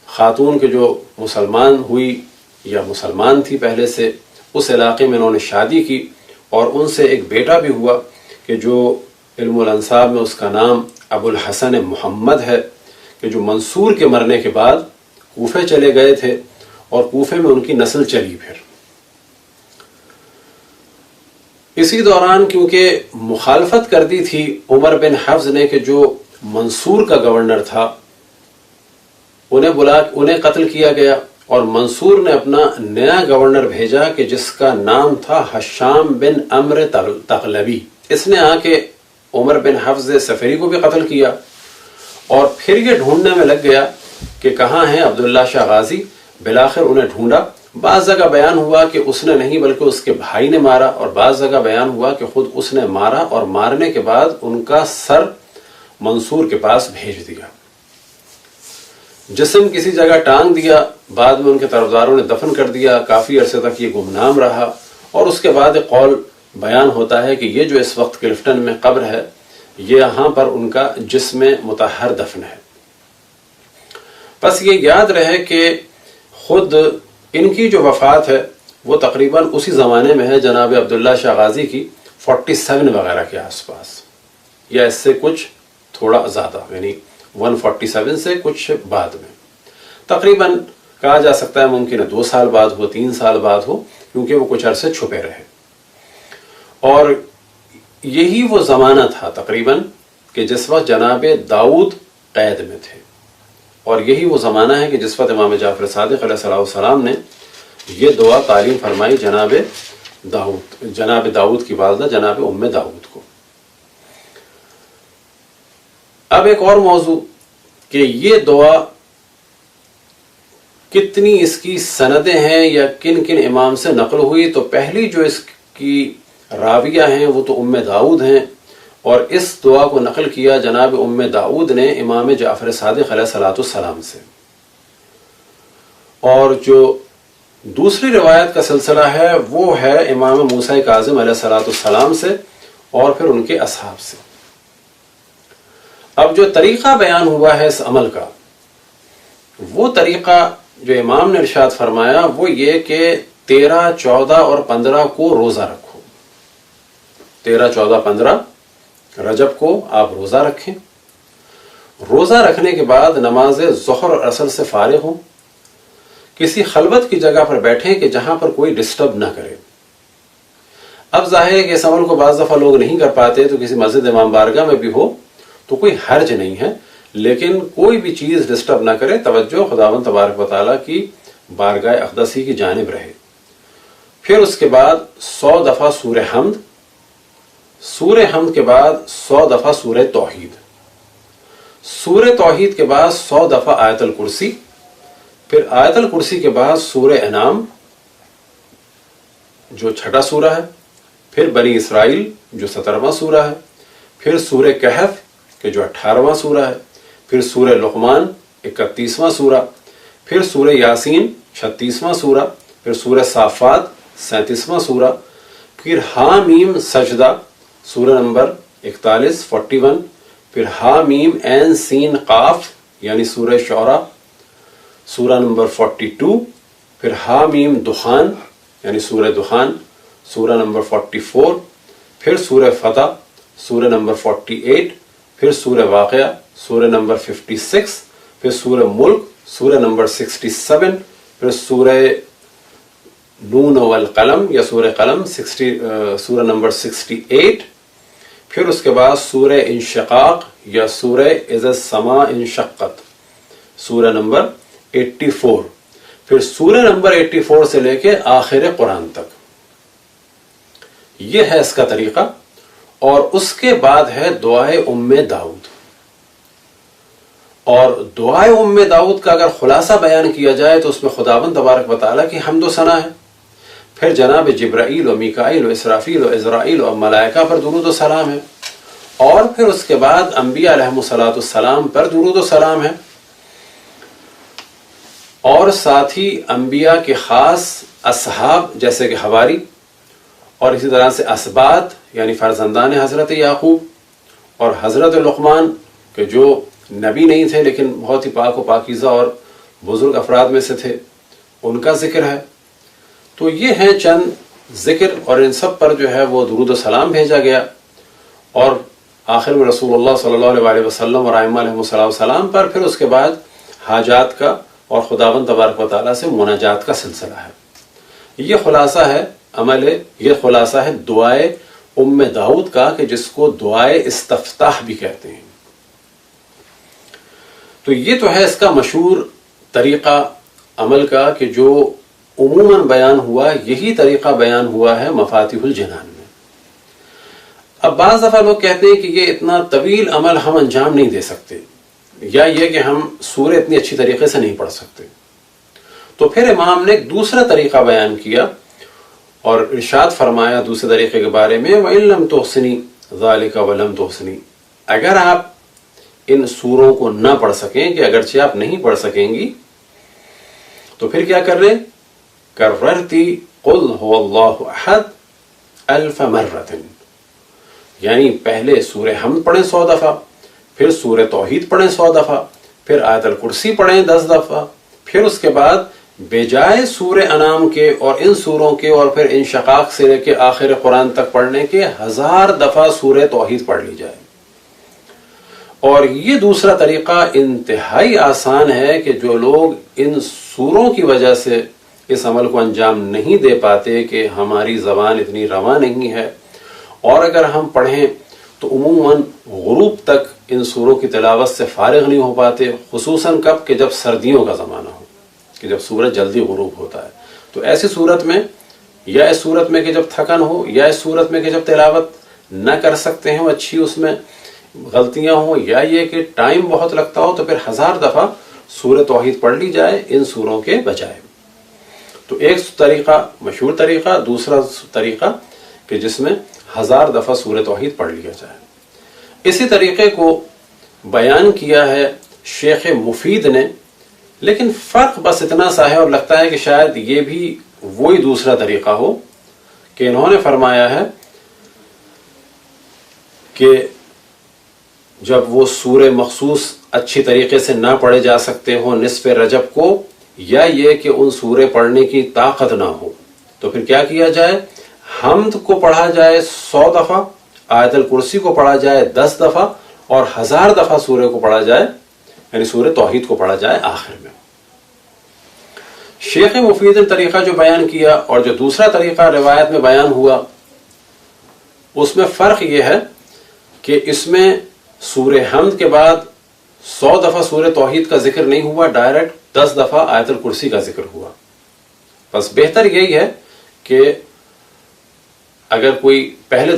خاتون کے جو مسلمان ہوئی یا مسلمان تھی پہلے سے، اس علاقے میں انہوں نے شادی کی، اور ان سے ایک بیٹا بھی ہوا کہ جو علم الانساب میں اس کا نام ابو الحسن محمد ہے، کہ جو منصور کے مرنے کے بعد کوفے چلے گئے تھے، اور کوفے میں ان کی نسل چلی۔ پھر اسی دوران کیونکہ مخالفت کر دی تھی عمر بن حفظ نے کہ جو منصور کا گورنر تھا، انہیں قتل کیا گیا، اور منصور نے اپنا نیا گورنر بھیجا کہ جس کا نام تھا حشام بن عمر تغلبی۔ اس نے آ کے عمر بن حفظ صفری کو بھی قتل کیا، اور پھر یہ ڈھونڈنے میں لگ گیا کہ کہاں ہیں عبداللہ شاہ غازی۔ بالآخر انہیں ڈھونڈا، بعض جگہ بیان ہوا کہ اس نے نہیں بلکہ اس کے بھائی نے مارا، اور بعض جگہ بیان ہوا کہ خود اس نے مارا، اور مارنے کے بعد ان کا سر منصور کے پاس بھیج دیا۔ جسم کسی جگہ ٹانگ دیا، بعد میں ان کے طرفداروں نے دفن کر دیا، کافی عرصے تک یہ گمنام رہا، اور اس کے بعد ایک قول بیان ہوتا ہے کہ یہ جو اس وقت کلفٹن میں قبر ہے، یہ یہاں پر ان کا جسم مطہر دفن ہے۔ بس یہ یاد رہے کہ خود ان کی جو وفات ہے وہ تقریباً اسی زمانے میں ہے جناب عبداللہ شاہ غازی کی 47 وغیرہ کے آس پاس، یا اس سے کچھ تھوڑا زیادہ، یعنی 147 سے کچھ بعد میں، تقریباً کہا جا سکتا ہے ممکن ہے 2 سال بعد ہو، 3 سال بعد ہو، کیونکہ وہ کچھ عرصے چھپے رہے۔ اور یہی وہ زمانہ تھا تقریباً کہ جس وقت جناب داؤد قید میں تھے، اور یہی وہ زمانہ ہے کہ جس وقت امام جعفر صادق علیہ السلام نے یہ دعا تعلیم فرمائی جناب داؤد کی والدہ جناب ام داؤد کو۔ اب ایک اور موضوع کہ یہ دعا کتنی اس کی سندیں ہیں یا کن کن امام سے نقل ہوئی، تو پہلی جو اس کی راویہ ہیں وہ تو ام داؤد ہیں، اور اس دعا کو نقل کیا جناب ام داؤد نے امام جعفر صادق علیہ السلام سے۔ اور جو دوسری روایت کا سلسلہ ہے وہ ہے امام موسیٰ کاظم علیہ السلام سے اور پھر ان کے اصحاب سے۔ اب جو طریقہ بیان ہوا ہے اس عمل کا، وہ طریقہ جو امام نے ارشاد فرمایا وہ یہ کہ 13، 14 اور 15 کو روزہ رکھو۔ 13، 14، 15 رجب کو آپ روزہ رکھیں۔ روزہ رکھنے کے بعد نماز ظہر اور عصر سے فارغ ہوں، کسی خلوت کی جگہ پر بیٹھیں کہ جہاں پر کوئی ڈسٹرب نہ کرے۔ اب ظاہر ہے کہ اس عمل کو بعض دفعہ لوگ نہیں کر پاتے، تو کسی مسجد امام بارگاہ میں بھی ہو تو کوئی حرج نہیں ہے، لیکن کوئی بھی چیز ڈسٹرب نہ کرے، توجہ خداوند تبارک و تعالیٰ کی بارگاہ اقدسی کی جانب رہے۔ پھر اس کے بعد 100 دفعہ سورہ حمد، سورہ حمد کے بعد 100 دفعہ سورہ توحید، سورہ توحید کے بعد 100 دفعہ آیت الکرسی، پھر آیت الکرسی کے بعد سورہ انعام جو 6واں سورہ ہے، پھر بنی اسرائیل جو 17واں سورہ ہے، پھر سورہ کہف کہ جو 18واں سورہ ہے، پھر سورہ لقمان 31واں سورہ، پھر سورہ یاسین 36واں سورہ، پھر سورہ صافات 37واں سورہ، پھر حامیم سجدہ سورہ نمبر 41 41، پھر حامیم عین سین قاف یعنی سورہ شعراء سورہ نمبر 42، پھر حامیم دخان یعنی سورہ دخان سورہ نمبر 44، پھر سورہ فتح سورہ نمبر 48، پھر سورہ واقعہ سورہ نمبر 56، پھر سورہ ملک سورہ نمبر 67، پھر سورہ نون والقلم یا سورہ قلم سورہ نمبر 68، پھر اس کے بعد سورہ انشقاق یا سورہ اذا السماء انشقت سورہ نمبر 84، پھر سورہ نمبر 84 سے لے کے آخر قرآن تک۔ یہ ہے اس کا طریقہ، اور اس کے بعد ہے دعائے ام داؤد۔ اور دعائے ام داؤد کا اگر خلاصہ بیان کیا جائے تو اس میں خداوند تبارک و تعالیٰ کی حمد و ثنا ہے، پھر جناب جبرائیل و میکائیل و اسرافیل و عزرائیل و ملائکہ پر درود و سلام ہے، اور پھر اس کے بعد انبیاء علیہم السلام پر درود و سلام ہے، اور ساتھ ہی انبیاء کے خاص اصحاب جیسے کہ حواری، اور اسی طرح سے اسباط یعنی فرزندان حضرت یعقوب، اور حضرت لقمان کہ جو نبی نہیں تھے لیکن بہت ہی پاک و پاکیزہ اور بزرگ افراد میں سے تھے، ان کا ذکر ہے۔ تو یہ ہیں چند ذکر، اور ان سب پر جو ہے وہ درود و سلام بھیجا گیا، اور آخر میں رسول اللہ صلی اللہ علیہ وسلم اور ائمہ علیہم السلام پر پھر اس کے بعد حاجات کا اور خداوند تبارک و تعالیٰ سے مناجات کا سلسلہ ہے۔ یہ خلاصہ ہے یہ خلاصہ ہے دعائے ام داؤد کا، کہ جس کو دعائے استفتاح بھی کہتے ہیں۔ تو یہ تو ہے اس کا مشہور طریقہ عمل کا کہ جو عموماً بیان ہوا، یہی طریقہ بیان ہوا ہے مفاتیح الجنان میں۔ اب بعض دفعہ لوگ کہتے ہیں کہ یہ اتنا طویل عمل ہم انجام نہیں دے سکتے، یا یہ کہ ہم سورہ اتنی اچھی طریقے سے نہیں پڑھ سکتے۔ تو پھر امام نے ایک دوسرا طریقہ بیان کیا اور ارشاد فرمایا دوسرے طریقے کے بارے میں، وَإِن لَمْ تُحْسِنِي ذَلِكَ وَلَمْ تُحْسِنِي، اگر آپ ان سوروں کو نہ پڑھ سکیں، کہ اگرچہ آپ نہیں پڑھ سکیں گی، تو پھر کیا کر لیں؟ کررتی قل هو اللہ احد 1000 مرۃ، یعنی پہلے سورہ حمد پڑھیں 100 دفعہ، پھر سورہ توحید پڑھیں 100 دفعہ، پھر آیت الکرسی پڑھیں 10 دفعہ، پھر اس کے بعد بجائے سورہ انعام کے اور ان سوروں کے اور پھر انشقاق سے لے کے آخر قرآن تک پڑھنے کے 1000 دفعہ سورہ توحید پڑھ لی جائے۔ اور یہ دوسرا طریقہ انتہائی آسان ہے کہ جو لوگ ان سوروں کی وجہ سے اس عمل کو انجام نہیں دے پاتے کہ ہماری زبان اتنی رواں نہیں ہے، اور اگر ہم پڑھیں تو عموماً غروب تک ان سوروں کی تلاوت سے فارغ نہیں ہو پاتے، خصوصاً کب کہ جب سردیوں کا زمانہ ہو، کہ جب سورج جلدی غروب ہوتا ہے۔ تو ایسی صورت میں، یا اس صورت میں کہ جب تھکن ہو، یا اس صورت میں کہ جب تلاوت نہ کر سکتے ہوں، اچھی اس میں غلطیاں ہوں، یا یہ کہ ٹائم بہت لگتا ہو، تو پھر 1000 دفعہ سورہ توحید پڑھ لی جائے ان سوروں کے بجائے۔ تو ایک طریقہ مشہور طریقہ، دوسرا طریقہ کہ جس میں 1000 دفعہ سورہ توحید پڑھ لیا جائے۔ اسی طریقے کو بیان کیا ہے شیخ مفید نے، لیکن فرق بس اتنا سا ہے، اور لگتا ہے کہ شاید یہ بھی وہی دوسرا طریقہ ہو، کہ انہوں نے فرمایا ہے کہ جب وہ سورہ مخصوص اچھی طریقے سے نہ پڑھے جا سکتے ہوں نصف رجب کو، یا یہ کہ ان سورے پڑھنے کی طاقت نہ ہو، تو پھر کیا کیا جائے؟ حمد کو پڑھا جائے 100 دفعہ، آیت الکرسی کو پڑھا جائے 10 دفعہ، اور 1000 دفعہ سورے کو پڑھا جائے، یعنی سورہ توحید کو پڑھا جائے آخر میں۔ شیخ مفید نے طریقہ جو بیان کیا اور جو دوسرا طریقہ روایت میں بیان ہوا، اس میں فرق یہ ہے کہ اس میں سورہ حمد کے بعد 100 دفعہ سورہ توحید کا ذکر نہیں ہوا، ڈائریکٹ 10 دفعہ آیت الکرسی کا ذکر ہوا۔ بس بہتر یہی ہے کہ اگر کوئی پہلے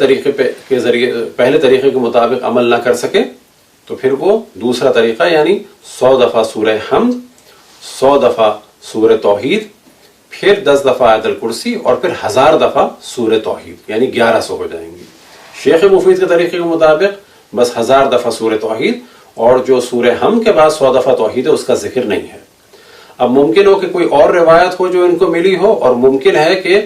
طریقے کے مطابق عمل نہ کر سکے تو پھر وہ دوسرا طریقہ، یعنی 100 دفعہ سورہ حمد، 100 دفعہ سورہ توحید، پھر 10 دفعہ آیت الکرسی، اور پھر 1000 دفعہ سورہ توحید، یعنی 1100 ہو جائیں گی۔ شیخ مفید کے طریقے کے مطابق بس 1000 دفعہ سورہ توحید، اور جو سورہ حمد کے بعد 100 دفعہ توحید ہے اس کا ذکر نہیں ہے۔ اب ممکن ہو کہ کوئی اور روایت ہو جو ان کو ملی ہو، اور ممکن ہے کہ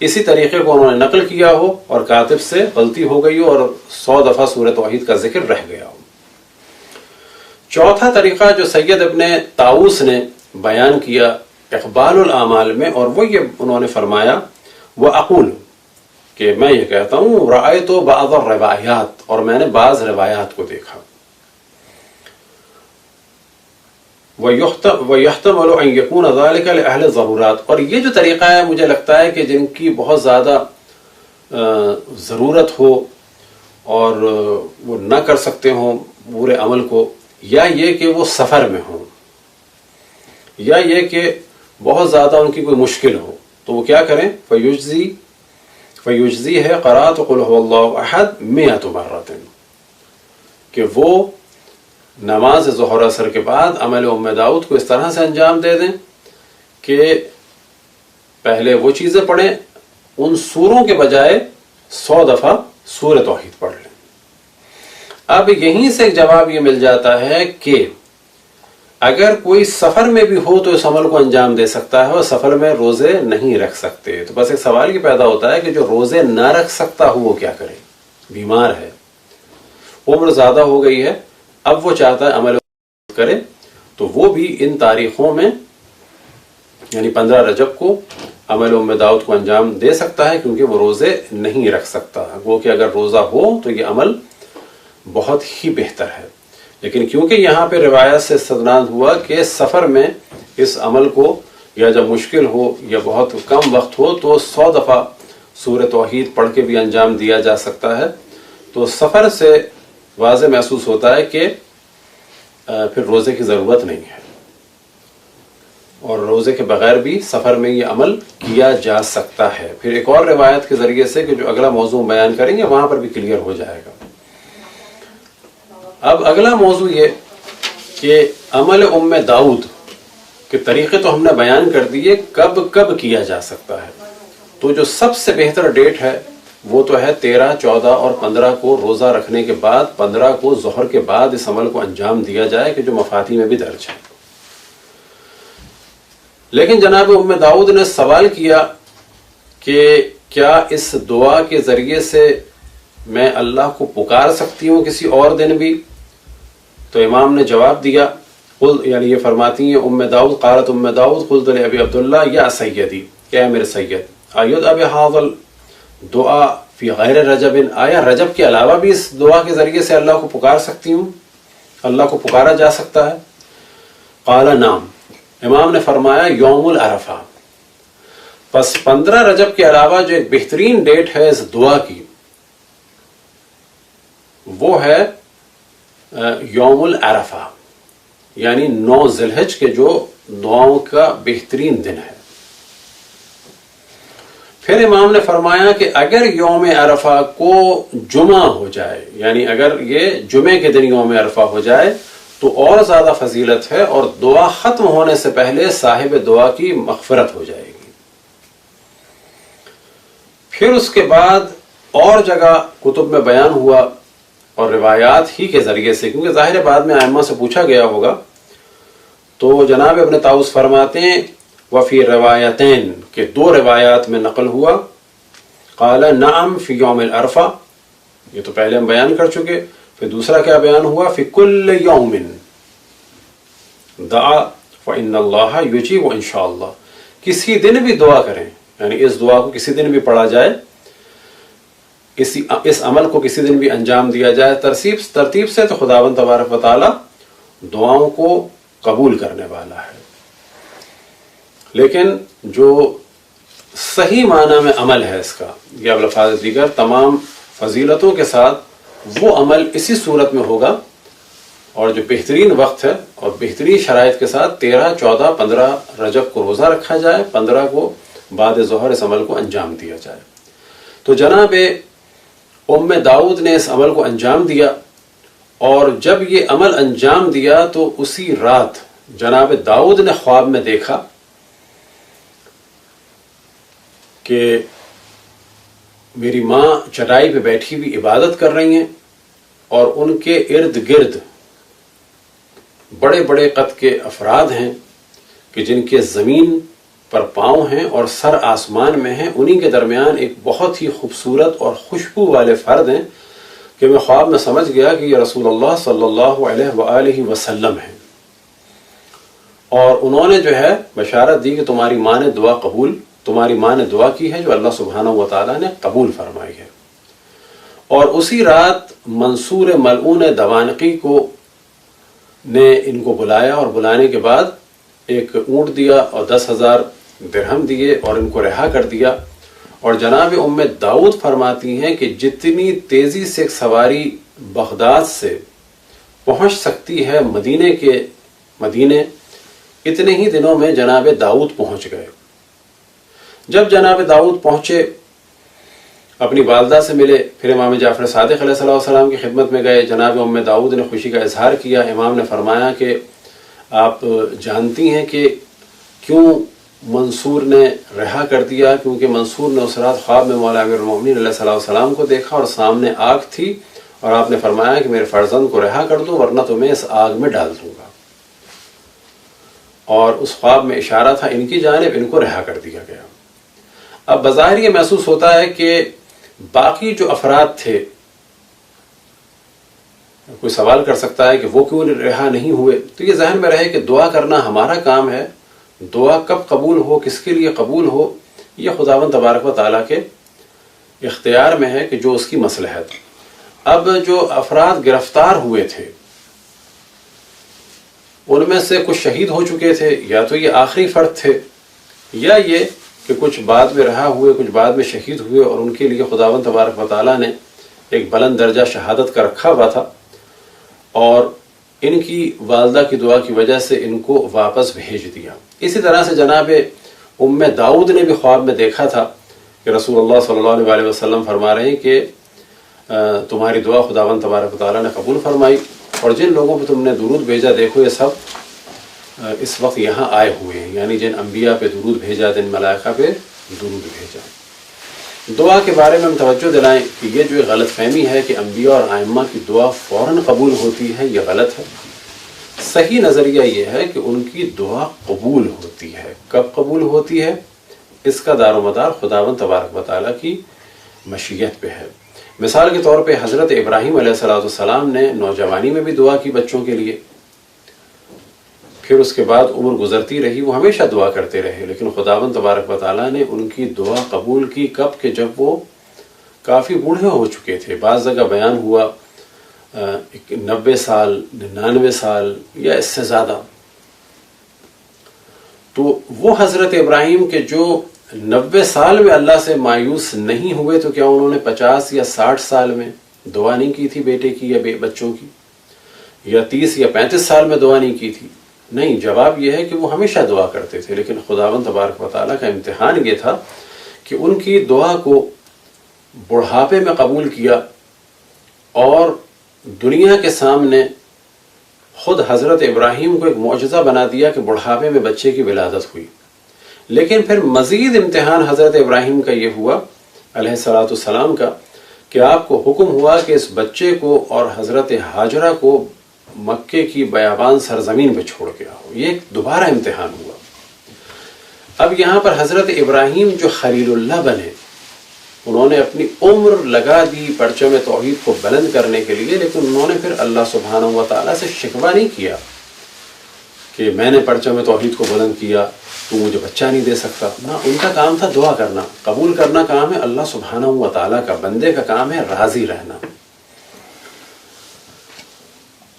اسی طریقے کو انہوں نے نقل کیا ہو اور کاتب سے غلطی ہو گئی ہو اور 100 دفعہ سورہ توحید کا ذکر رہ گیا ہو۔ چوتھا طریقہ جو سید ابن طاؤس نے بیان کیا اقبال الاعمال میں، اور وہ یہ انہوں نے فرمایا، وہ اقول، کہ میں یہ کہتا ہوں، رأیت بعض الروایات، اور میں نے بعض روایات کو دیکھا، وَيُحْتَمَلُ أَن يَكُونَ ذَلِكَ لِأَهْلِ الضَّرُورَاتِ، اور یہ جو طریقہ ہے مجھے لگتا ہے کہ جن کی بہت زیادہ ضرورت ہو اور وہ نہ کر سکتے ہوں پورے عمل کو، یا یہ کہ وہ سفر میں ہوں، یا یہ کہ بہت زیادہ ان کی کوئی مشکل ہو، تو وہ کیا کریں؟ فیجزی ہے قرأت قل هو اللہ احد 100 مرۃ، کہ وہ نماز ظہر اثر کے بعد عمل ام داؤد کو اس طرح سے انجام دے دیں کہ پہلے وہ چیزیں پڑھیں، ان سوروں کے بجائے 100 دفعہ سورہ توحید پڑھ لیں۔ اب یہیں سے ایک جواب یہ مل جاتا ہے کہ اگر کوئی سفر میں بھی ہو تو اس عمل کو انجام دے سکتا ہے، اور سفر میں روزے نہیں رکھ سکتے، تو بس ایک سوال یہ پیدا ہوتا ہے کہ جو روزے نہ رکھ سکتا ہو وہ کیا کرے؟ بیمار ہے، عمر زیادہ ہو گئی ہے، اب وہ چاہتا ہے عمل کرے، تو وہ بھی ان تاریخوں میں، یعنی 15 رجب کو عمل ام داؤد کو انجام دے سکتا ہے، کیونکہ وہ روزے نہیں رکھ سکتا۔ وہ کہ اگر روزہ ہو تو یہ عمل بہت ہی بہتر ہے، لیکن کیونکہ یہاں پہ روایت سے استدلال ہوا کہ سفر میں اس عمل کو، یا جب مشکل ہو یا بہت کم وقت ہو، تو 100 دفعہ سورہ توحید پڑھ کے بھی انجام دیا جا سکتا ہے، تو سفر سے واضح محسوس ہوتا ہے کہ پھر روزے کی ضرورت نہیں ہے، اور روزے کے بغیر بھی سفر میں یہ عمل کیا جا سکتا ہے۔ پھر ایک اور روایت کے ذریعے سے کہ جو اگلا موضوع بیان کریں گے وہاں پر بھی کلیئر ہو جائے گا۔ اب اگلا موضوع یہ کہ عمل ام داؤد کے طریقے تو ہم نے بیان کر دیے، کب کب کیا جا سکتا ہے، تو جو سب سے بہتر ڈیٹ ہے وہ تو ہے 13، 14 اور 15 کو روزہ رکھنے کے بعد، 15 کو ظہر کے بعد اس عمل کو انجام دیا جائے، کہ جو مفاتی میں بھی درج ہے۔ لیکن جناب ام داؤد نے سوال کیا کہ کیا اس دعا کے ذریعے سے میں اللہ کو پکار سکتی ہوں کسی اور دن بھی؟ تو امام نے جواب دیا، یعنی یہ فرماتی ہیں ام داؤد، قالت ام داؤد قلت لأبی عبداللہ یا سیدی، کیا میرے سید، ایت اب حاضل دعا فی غیر رجب، آیا رجب کے علاوہ بھی اس دعا کے ذریعے سے اللہ کو پکار سکتی ہوں، اللہ کو پکارا جا سکتا ہے؟ قال نعم، امام نے فرمایا یوم العرفہ۔ پس 15 رجب کے علاوہ جو ایک بہترین ڈیٹ ہے اس دعا کی، وہ ہے یوم العرفہ، یعنی 9 ذی الحج کے جو دعاؤں کا بہترین دن ہے۔ پھر امام نے فرمایا کہ اگر یوم عرفہ کو جمعہ ہو جائے، یعنی اگر یہ جمعے کے دن یوم عرفہ ہو جائے تو اور زیادہ فضیلت ہے، اور دعا ختم ہونے سے پہلے صاحب دعا کی مغفرت ہو جائے گی۔ پھر اس کے بعد اور جگہ کتب میں بیان ہوا اور روایات ہی کے ذریعے سے، کیونکہ ظاہر بعد میں ائمہ سے پوچھا گیا ہوگا، تو جناب ابن طاؤس فرماتے ہیں وفی روایتین، کہ 2 روایات میں نقل ہوا، قال نعم فی یوم العرفہ، یہ تو پہلے ہم بیان کر چکے، پھر دوسرا کیا بیان ہوا، فی کل یوم دعا فإن اللہ یجیب انشاءاللہ، کسی دن بھی دعا کریں، یعنی اس دعا کو کسی دن بھی پڑھا جائے، اس عمل کو کسی دن بھی انجام دیا جائے ترتیب سے، تو خداوند تبارک و تعالی دعاؤں کو قبول کرنے والا ہے۔ لیکن جو صحیح معنی میں عمل ہے اس کا، یا الفاظ دیگر تمام فضیلتوں کے ساتھ، وہ عمل اسی صورت میں ہوگا، اور جو بہترین وقت ہے اور بہترین شرائط کے ساتھ 13، 14، 15 رجب کو روزہ رکھا جائے، 15 کو بعد ظہر اس عمل کو انجام دیا جائے۔ تو جناب ام داؤد نے اس عمل کو انجام دیا، اور جب یہ عمل انجام دیا تو اسی رات جناب داؤد نے خواب میں دیکھا کہ میری ماں چٹائی پہ بیٹھی ہوئی عبادت کر رہی ہیں، اور ان کے ارد گرد بڑے بڑے قد کے افراد ہیں کہ جن کے زمین پر پاؤں ہیں اور سر آسمان میں ہیں، انہی کے درمیان ایک بہت ہی خوبصورت اور خوشبو والے فرد ہیں کہ میں خواب میں سمجھ گیا کہ یہ رسول اللہ صلی اللہ علیہ وآلہ وسلم ہیں، اور انہوں نے جو ہے بشارت دی کہ تمہاری ماں نے دعا کی ہے جو اللہ سبحانہ و تعالیٰ نے قبول فرمائی ہے۔ اور اسی رات منصور ملعون دوانقی نے ان کو بلایا، اور بلانے کے بعد ایک اونٹ دیا اور 10,000 درہم دیے اور ان کو رہا کر دیا۔ اور جناب ام داؤد فرماتی ہیں کہ جتنی تیزی سے ایک سواری بغداد سے پہنچ سکتی ہے مدینے، اتنے ہی دنوں میں جناب داؤد پہنچ گئے۔ جب جناب داؤد پہنچے، اپنی والدہ سے ملے، پھر امام جعفر صادق علیہ السلام کی خدمت میں گئے۔ جناب ام داؤد نے خوشی کا اظہار کیا۔ امام نے فرمایا کہ آپ جانتی ہیں کہ کیوں منصور نے رہا کر دیا؟ کیونکہ منصور نے اس رات خواب میں مولا امیر المومنین علیہ السلام کو دیکھا، اور سامنے آگ تھی، اور آپ نے فرمایا کہ میرے فرزند کو رہا کر دو ورنہ تمہیں اس آگ میں ڈال دوں گا، اور اس خواب میں اشارہ تھا ان کی جانب، ان کو رہا کر دیا گیا۔ اب بظاہر یہ محسوس ہوتا ہے کہ باقی جو افراد تھے، کوئی سوال کر سکتا ہے کہ وہ کیوں رہا نہیں ہوئے، تو یہ ذہن میں رہے کہ دعا کرنا ہمارا کام ہے، دعا کب قبول ہو، کس کے لیے قبول ہو، یہ خداوند تبارک و تعالیٰ کے اختیار میں ہے کہ جو اس کی مصلحت۔ اب جو افراد گرفتار ہوئے تھے ان میں سے کچھ شہید ہو چکے تھے، یا تو یہ آخری فرد تھے، یا یہ کہ کچھ بعد میں رہا ہوئے، کچھ بعد میں شہید ہوئے، اور ان کے لیے خداوند تبارک و تعالیٰ نے ایک بلند درجہ شہادت کا رکھا ہوا تھا، اور ان کی والدہ کی دعا کی وجہ سے ان کو واپس بھیج دیا۔ اسی طرح سے جناب ام داؤد نے بھی خواب میں دیکھا تھا کہ رسول اللہ صلی اللہ علیہ وسلم فرما رہے ہیں کہ تمہاری دعا خداوند تبارک و تعالیٰ نے قبول فرمائی، اور جن لوگوں پہ تم نے درود بھیجا، دیکھو یہ سب اس وقت یہاں آئے ہوئے ہیں، یعنی جن انبیاء پہ درود بھیجا، جن ملائکہ پہ درود بھیجا۔ دعا کے بارے میں ہم توجہ دلائیں کہ یہ جو غلط فہمی ہے کہ انبیاء اور ائمہ کی دعا فوراً قبول ہوتی ہے، یہ غلط ہے۔ صحیح نظریہ یہ ہے کہ ان کی دعا قبول ہوتی ہے۔ کب قبول ہوتی ہے؟ اس کا دار و مدار خداوند تبارک و تعالیٰ کی مشیت پہ ہے۔ مثال کے طور پہ حضرت ابراہیم علیہ السلام نے نوجوانی میں بھی دعا کی بچوں کے لیے، پھر اس کے بعد عمر گزرتی رہی، وہ ہمیشہ دعا کرتے رہے، لیکن خداوند تبارک و تعالیٰ نے ان کی دعا قبول کی کب کہ جب وہ کافی بوڑھے ہو چکے تھے۔ بعض جگہ بیان ہوا 90 سال، 99 سال یا اس سے زیادہ۔ تو وہ حضرت ابراہیم کے جو 90 سال میں اللہ سے مایوس نہیں ہوئے، تو کیا انہوں نے 50 یا 60 سال میں دعا نہیں کی تھی بیٹے کی یا بچوں کی، یا 30 یا 35 سال میں دعا نہیں کی تھی؟ نہیں، جواب یہ ہے کہ وہ ہمیشہ دعا کرتے تھے، لیکن خداوند تبارک و تعالیٰ کا امتحان یہ تھا کہ ان کی دعا کو بڑھاپے میں قبول کیا، اور دنیا کے سامنے خود حضرت ابراہیم کو ایک معجزہ بنا دیا کہ بڑھاپے میں بچے کی ولادت ہوئی۔ لیکن پھر مزید امتحان حضرت ابراہیم کا یہ ہوا علیہ السلام کا کہ آپ کو حکم ہوا کہ اس بچے کو اور حضرت ہاجرہ کو مکے کی بیابان سرزمین پہ چھوڑ کے آؤ۔ یہ ایک دوبارہ امتحان ہوا۔ اب یہاں پر حضرت ابراہیم جو خلیل اللہ بنے، انہوں نے اپنی عمر لگا دی پرچم توحید کو بلند کرنے کے لیے، لیکن انہوں نے پھر اللہ سبحانہ و تعالیٰ سے شکوہ نہیں کیا کہ میں نے پرچم توحید کو بلند کیا، تو مجھے بچہ نہیں دے سکتا۔ نہ، ان کا کام تھا دعا کرنا، قبول کرنا کام ہے اللہ سبحانہ و تعالیٰ کا، بندے کا کام ہے راضی رہنا۔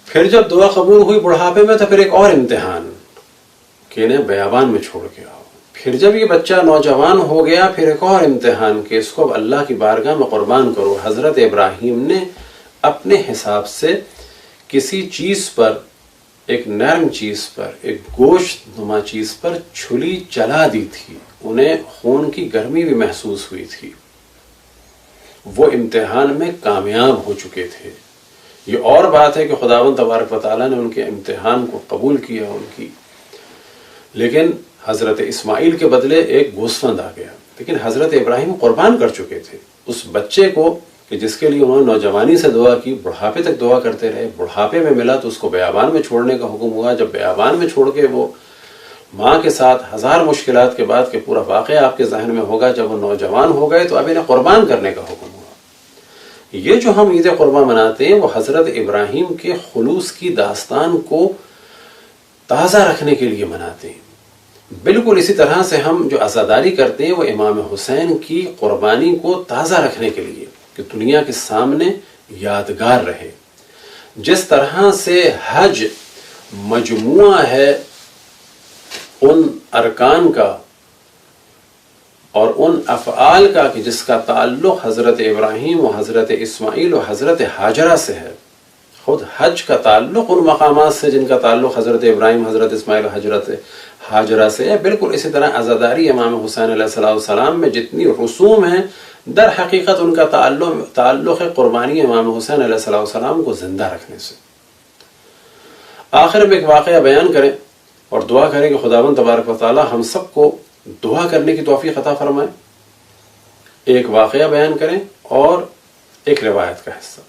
پھر جب دعا قبول ہوئی بڑھاپے میں، تو پھر ایک اور امتحان کہ انہیں بیابان میں چھوڑ کے آؤ۔ پھر جب یہ بچہ نوجوان ہو گیا، پھر ایک اور امتحان کہ اس کو اب اللہ کی بارگاہ میں قربان کرو۔ حضرت ابراہیم نے اپنے حساب سے کسی چیز پر، ایک نرم چیز پر، ایک گوشت نما چیز پر چھری چلا دی تھی، انہیں خون کی گرمی بھی محسوس ہوئی تھی، وہ امتحان میں کامیاب ہو چکے تھے۔ یہ اور بات ہے کہ خداوند تبارک و تعالیٰ نے ان کے امتحان کو قبول کیا ان کی، لیکن حضرت اسماعیل کے بدلے ایک گوسفند آ گیا۔ لیکن حضرت ابراہیم قربان کر چکے تھے اس بچے کو کہ جس کے لیے انہوں نے نوجوانی سے دعا کی، بڑھاپے تک دعا کرتے رہے، بڑھاپے میں ملا تو اس کو بیابان میں چھوڑنے کا حکم ہوا۔ جب بیابان میں چھوڑ کے وہ ماں کے ساتھ ہزار مشکلات کے بعد، کہ پورا واقعہ آپ کے ذہن میں ہوگا، جب وہ نوجوان ہو گئے تو اب انہیں قربان کرنے کا حکم ہوا۔ یہ جو ہم عید قربان مناتے ہیں وہ حضرت ابراہیم کے خلوص کی داستان کو تازہ رکھنے کے لیے مناتے ہیں۔ بالکل اسی طرح سے ہم جو عزاداری کرتے ہیں وہ امام حسین کی قربانی کو تازہ رکھنے کے لیے، کہ دنیا کے سامنے یادگار رہے۔ جس طرح سے حج مجموعہ ہے ان ارکان کا اور ان افعال کا کہ جس کا تعلق حضرت ابراہیم و حضرت اسماعیل و حضرت ہاجرہ سے ہے، خود حج کا تعلق ان مقامات سے جن کا تعلق حضرت ابراہیم، حضرت اسماعیل و حضرت ہاجرہ سے ہے، بالکل اسی طرح عزاداری امام حسین علیہ السلام میں جتنی رسوم ہیں، در حقیقت ان کا تعلق ہے قربانی امام حسین علیہ السلام کو زندہ رکھنے سے۔ آخر میں ایک واقعہ بیان کریں اور دعا کریں کہ خداوند تبارک و تعالی ہم سب کو دعا کرنے کی توفیق عطا فرمائے۔ ایک واقعہ بیان کریں اور ایک روایت کا حصہ۔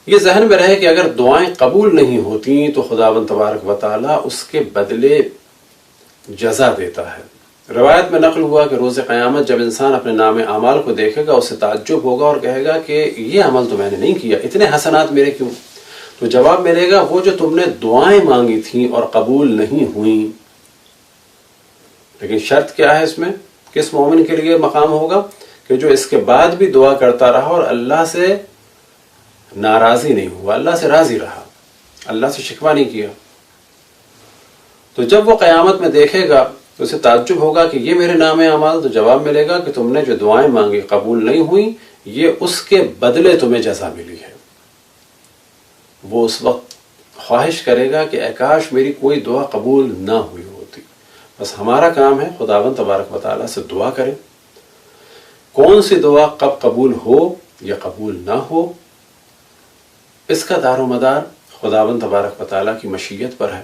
یہ ذہن میں رہے کہ اگر دعائیں قبول نہیں ہوتی تو خداوند تبارک و تعالی اس کے بدلے جزا دیتا ہے۔ روایت میں نقل ہوا کہ روز قیامت جب انسان اپنے نام اعمال کو دیکھے گا، اسے تعجب ہوگا اور کہے گا کہ یہ عمل تو میں نے نہیں کیا، اتنے حسنات میرے کیوں؟ تو جواب ملے گا وہ جو تم نے دعائیں مانگی تھیں اور قبول نہیں ہوئیں۔ لیکن شرط کیا ہے اس میں؟ کس مومن کے لیے مقام ہوگا؟ کہ جو اس کے بعد بھی دعا کرتا رہا اور اللہ سے ناراضی نہیں ہوا، اللہ سے راضی رہا، اللہ سے شکوہ نہیں کیا۔ تو جب وہ قیامت میں دیکھے گا تو اسے تعجب ہوگا کہ یہ میرے نام اعمال، تو جواب ملے گا کہ تم نے جو دعائیں مانگی قبول نہیں ہوئیں، یہ اس کے بدلے تمہیں جزا ملی ہے۔ وہ اس وقت خواہش کرے گا کہ اے کاش میری کوئی دعا قبول نہ ہوئی ہوتی۔ بس ہمارا کام ہے خداوند تبارک و تعالیٰ سے دعا کریں، کون سی دعا کب قبول ہو یا قبول نہ ہو، اس کا دار و مدار خداوند تبارک و تعالیٰ کی مشیت پر ہے،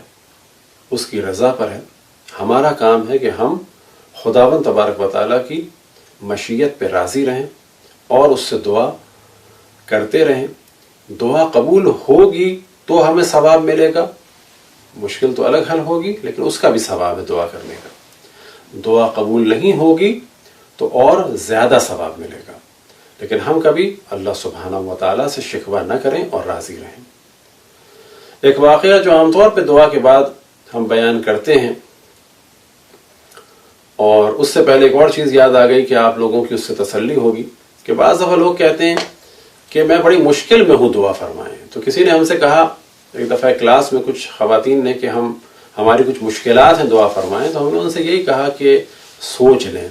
اس کی رضا پر ہے۔ ہمارا کام ہے کہ ہم خداوند تبارک و تعالیٰ کی مشیت پہ راضی رہیں اور اس سے دعا کرتے رہیں۔ دعا قبول ہوگی تو ہمیں ثواب ملے گا، مشکل تو الگ حل ہوگی لیکن اس کا بھی ثواب ہے دعا کرنے کا۔ دعا قبول نہیں ہوگی تو اور زیادہ ثواب ملے گا، لیکن ہم کبھی اللہ سبحانہ و تعالیٰ سے شکوہ نہ کریں اور راضی رہیں۔ ایک واقعہ جو عام طور پہ دعا کے بعد ہم بیان کرتے ہیں، اور اس سے پہلے ایک اور چیز یاد آ گئی کہ آپ لوگوں کی اس سے تسلی ہوگی کہ بعض دفعہ لوگ کہتے ہیں کہ میں بڑی مشکل میں ہوں، دعا فرمائیں۔ تو کسی نے ہم سے کہا ایک دفعہ کلاس میں کچھ خواتین نے کہ ہماری کچھ مشکلات ہیں، دعا فرمائیں۔ تو ہم نے ان سے یہی کہا کہ سوچ لیں،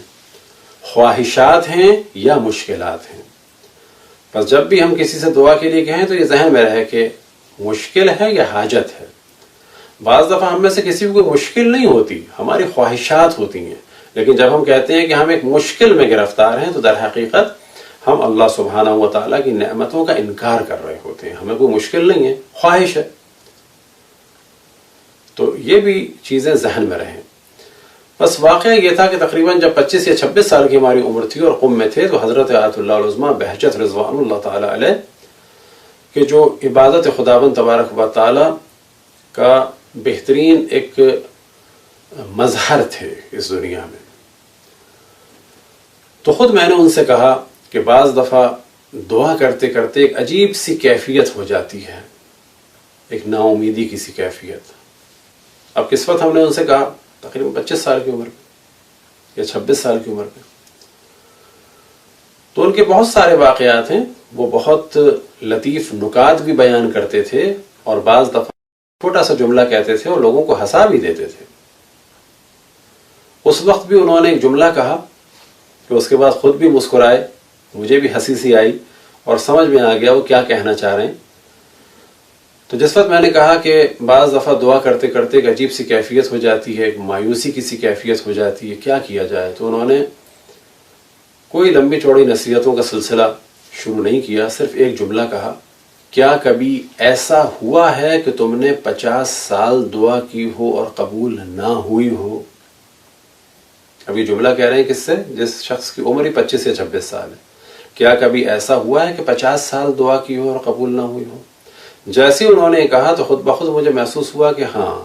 خواہشات ہیں یا مشکلات ہیں؟ بس جب بھی ہم کسی سے دعا کے لیے کہیں تو یہ ذہن میں رہے کہ مشکل ہے یا حاجت ہے. بعض دفعہ ہم میں سے کسی کو کوئی مشکل نہیں ہوتی، ہماری خواہشات ہوتی ہیں، لیکن جب ہم کہتے ہیں کہ ہم ایک مشکل میں گرفتار ہیں تو در حقیقت ہم اللہ سبحانہ و تعالیٰ کی نعمتوں کا انکار کر رہے ہوتے ہیں. ہمیں کوئی مشکل نہیں ہے، خواہش ہے. تو یہ بھی چیزیں ذہن میں رہیں. بس واقعہ یہ تھا کہ تقریباً جب 25 یا 26 سال کی ہماری عمر تھی اور قم میں تھے تو حضرت آیت اللہ العظمیٰ بہجت رضوان اللہ تعالیٰ علیہ کہ جو عبادت خداوند تبارک و تعالیٰ کا بہترین ایک مظہر تھے اس دنیا میں، تو خود میں نے ان سے کہا کہ بعض دفعہ دعا کرتے کرتے ایک عجیب سی کیفیت ہو جاتی ہے، ایک نا امیدی کی سی کیفیت. اب کس وقت ہم نے ان سے کہا؟ تقریباً 25 سال کی عمر پہ یا 26 سال کی عمر پہ. تو ان کے بہت سارے واقعات ہیں، وہ بہت لطیف نکات بھی بیان کرتے تھے اور بعض دفعہ چھوٹا سا جملہ کہتے تھے اور لوگوں کو ہنسا بھی دیتے تھے. اس وقت بھی انہوں نے ایک جملہ کہا کہ اس کے بعد خود بھی مسکرائے، مجھے بھی ہنسی سی آئی اور سمجھ میں آ گیا وہ کیا کہنا چاہ رہے ہیں. تو جس وقت میں نے کہا کہ بعض دفعہ دعا کرتے کرتے ایک عجیب سی کیفیت ہو جاتی ہے، ایک مایوسی کی سی کیفیت ہو جاتی ہے، کیا کیا جائے، تو انہوں نے کوئی لمبی چوڑی نصیحتوں کا سلسلہ شروع نہیں کیا، صرف ایک جملہ کہا، کیا کبھی ایسا ہوا ہے کہ تم نے 50 سال دعا کی ہو اور قبول نہ ہوئی ہو؟ اب یہ جملہ کہہ رہے ہیں کس سے؟ جس شخص کی عمر ہی 25 یا 26 سال ہے. کیا کبھی ایسا ہوا ہے کہ 50 سال دعا کی ہو اور قبول نہ ہوئی ہو؟ جیسے انہوں نے کہا تو خود بخود مجھے محسوس ہوا کہ ہاں،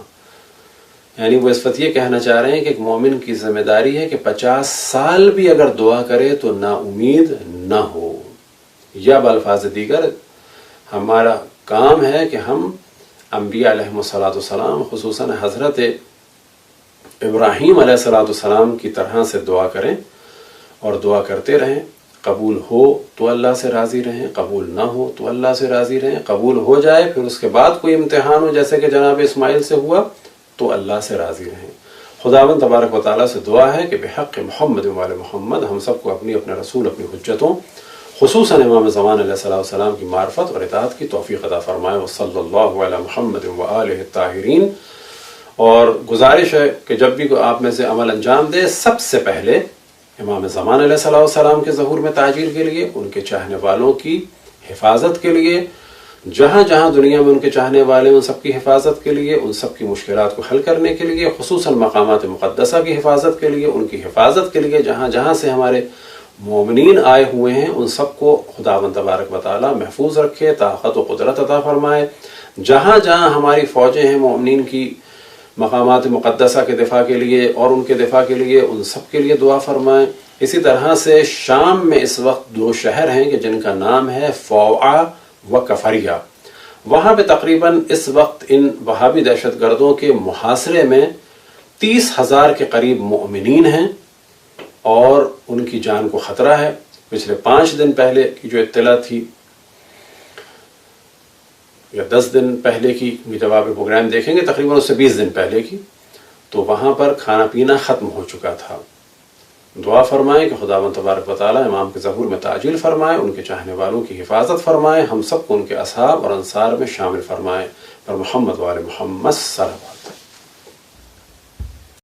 یعنی وہ اس وقت یہ کہنا چاہ رہے ہیں کہ ایک مومن کی ذمہ داری ہے کہ 50 سال بھی اگر دعا کرے تو نا امید نہ ہو. یا بالفاظ دیگر ہمارا کام ہے کہ ہم انبیاء علیہم السلام خصوصاً حضرت ابراہیم علیہ السلام کی طرح سے دعا کریں اور دعا کرتے رہیں. قبول ہو تو اللہ سے راضی رہیں، قبول نہ ہو تو اللہ سے راضی رہیں. قبول ہو جائے پھر اس کے بعد کوئی امتحان ہو جیسے کہ جناب اسماعیل سے ہوا تو اللہ سے راضی رہیں. خداوند تبارک و تعالیٰ سے دعا ہے کہ بحق محمد و آل محمد ہم سب کو اپنے رسول اپنی حجتوں خصوصاً امام زمان علیہ السلام کی معرفت اور اطاعت کی توفیق عطا فرمائے. وصلی اللہ علی محمد و آلہ الطاہرین. اور گزارش ہے کہ جب بھی آپ میں سے عمل انجام دے سب سے پہلے امام زمان علیہ السلام کے ظہور میں تاجیل کے لیے، ان کے چاہنے والوں کی حفاظت کے لیے، جہاں جہاں دنیا میں ان کے چاہنے والے ان سب کی حفاظت کے لیے، ان سب کی مشکلات کو حل کرنے کے لیے، خصوصاً مقامات مقدسہ کی حفاظت کے لیے، ان کی حفاظت کے لیے جہاں جہاں سے ہمارے مومنین آئے ہوئے ہیں ان سب کو خداوند تبارک و تعالیٰ محفوظ رکھے، طاقت و قدرت عطا فرمائے. جہاں جہاں ہماری فوجیں ہیں مومنین کی مقامات مقدسہ کے دفاع کے لیے اور ان کے دفاع کے لیے، ان سب کے لیے دعا فرمائیں. اسی طرح سے شام میں اس وقت 2 شہر ہیں کہ جن کا نام ہے فوعا و کفریہ. وہاں پہ تقریباً اس وقت ان وہابی دہشت گردوں کے محاصرے میں 30,000 کے قریب مؤمنین ہیں اور ان کی جان کو خطرہ ہے. پچھلے 5 دن پہلے کی جو اطلاع تھی یا 10 دن پہلے کی، جب آپ پروگرام دیکھیں گے تقریباً اس سے 20 دن پہلے کی، تو وہاں پر کھانا پینا ختم ہو چکا تھا. دعا فرمائیں کہ خداوند تبارک و تعالیٰ امام کے ظہور میں تعجیل فرمائے، ان کے چاہنے والوں کی حفاظت فرمائے، ہم سب کو ان کے اصحاب اور انصار میں شامل فرمائے. پر محمد و آل محمد صلی اللہ علیہ وسلم.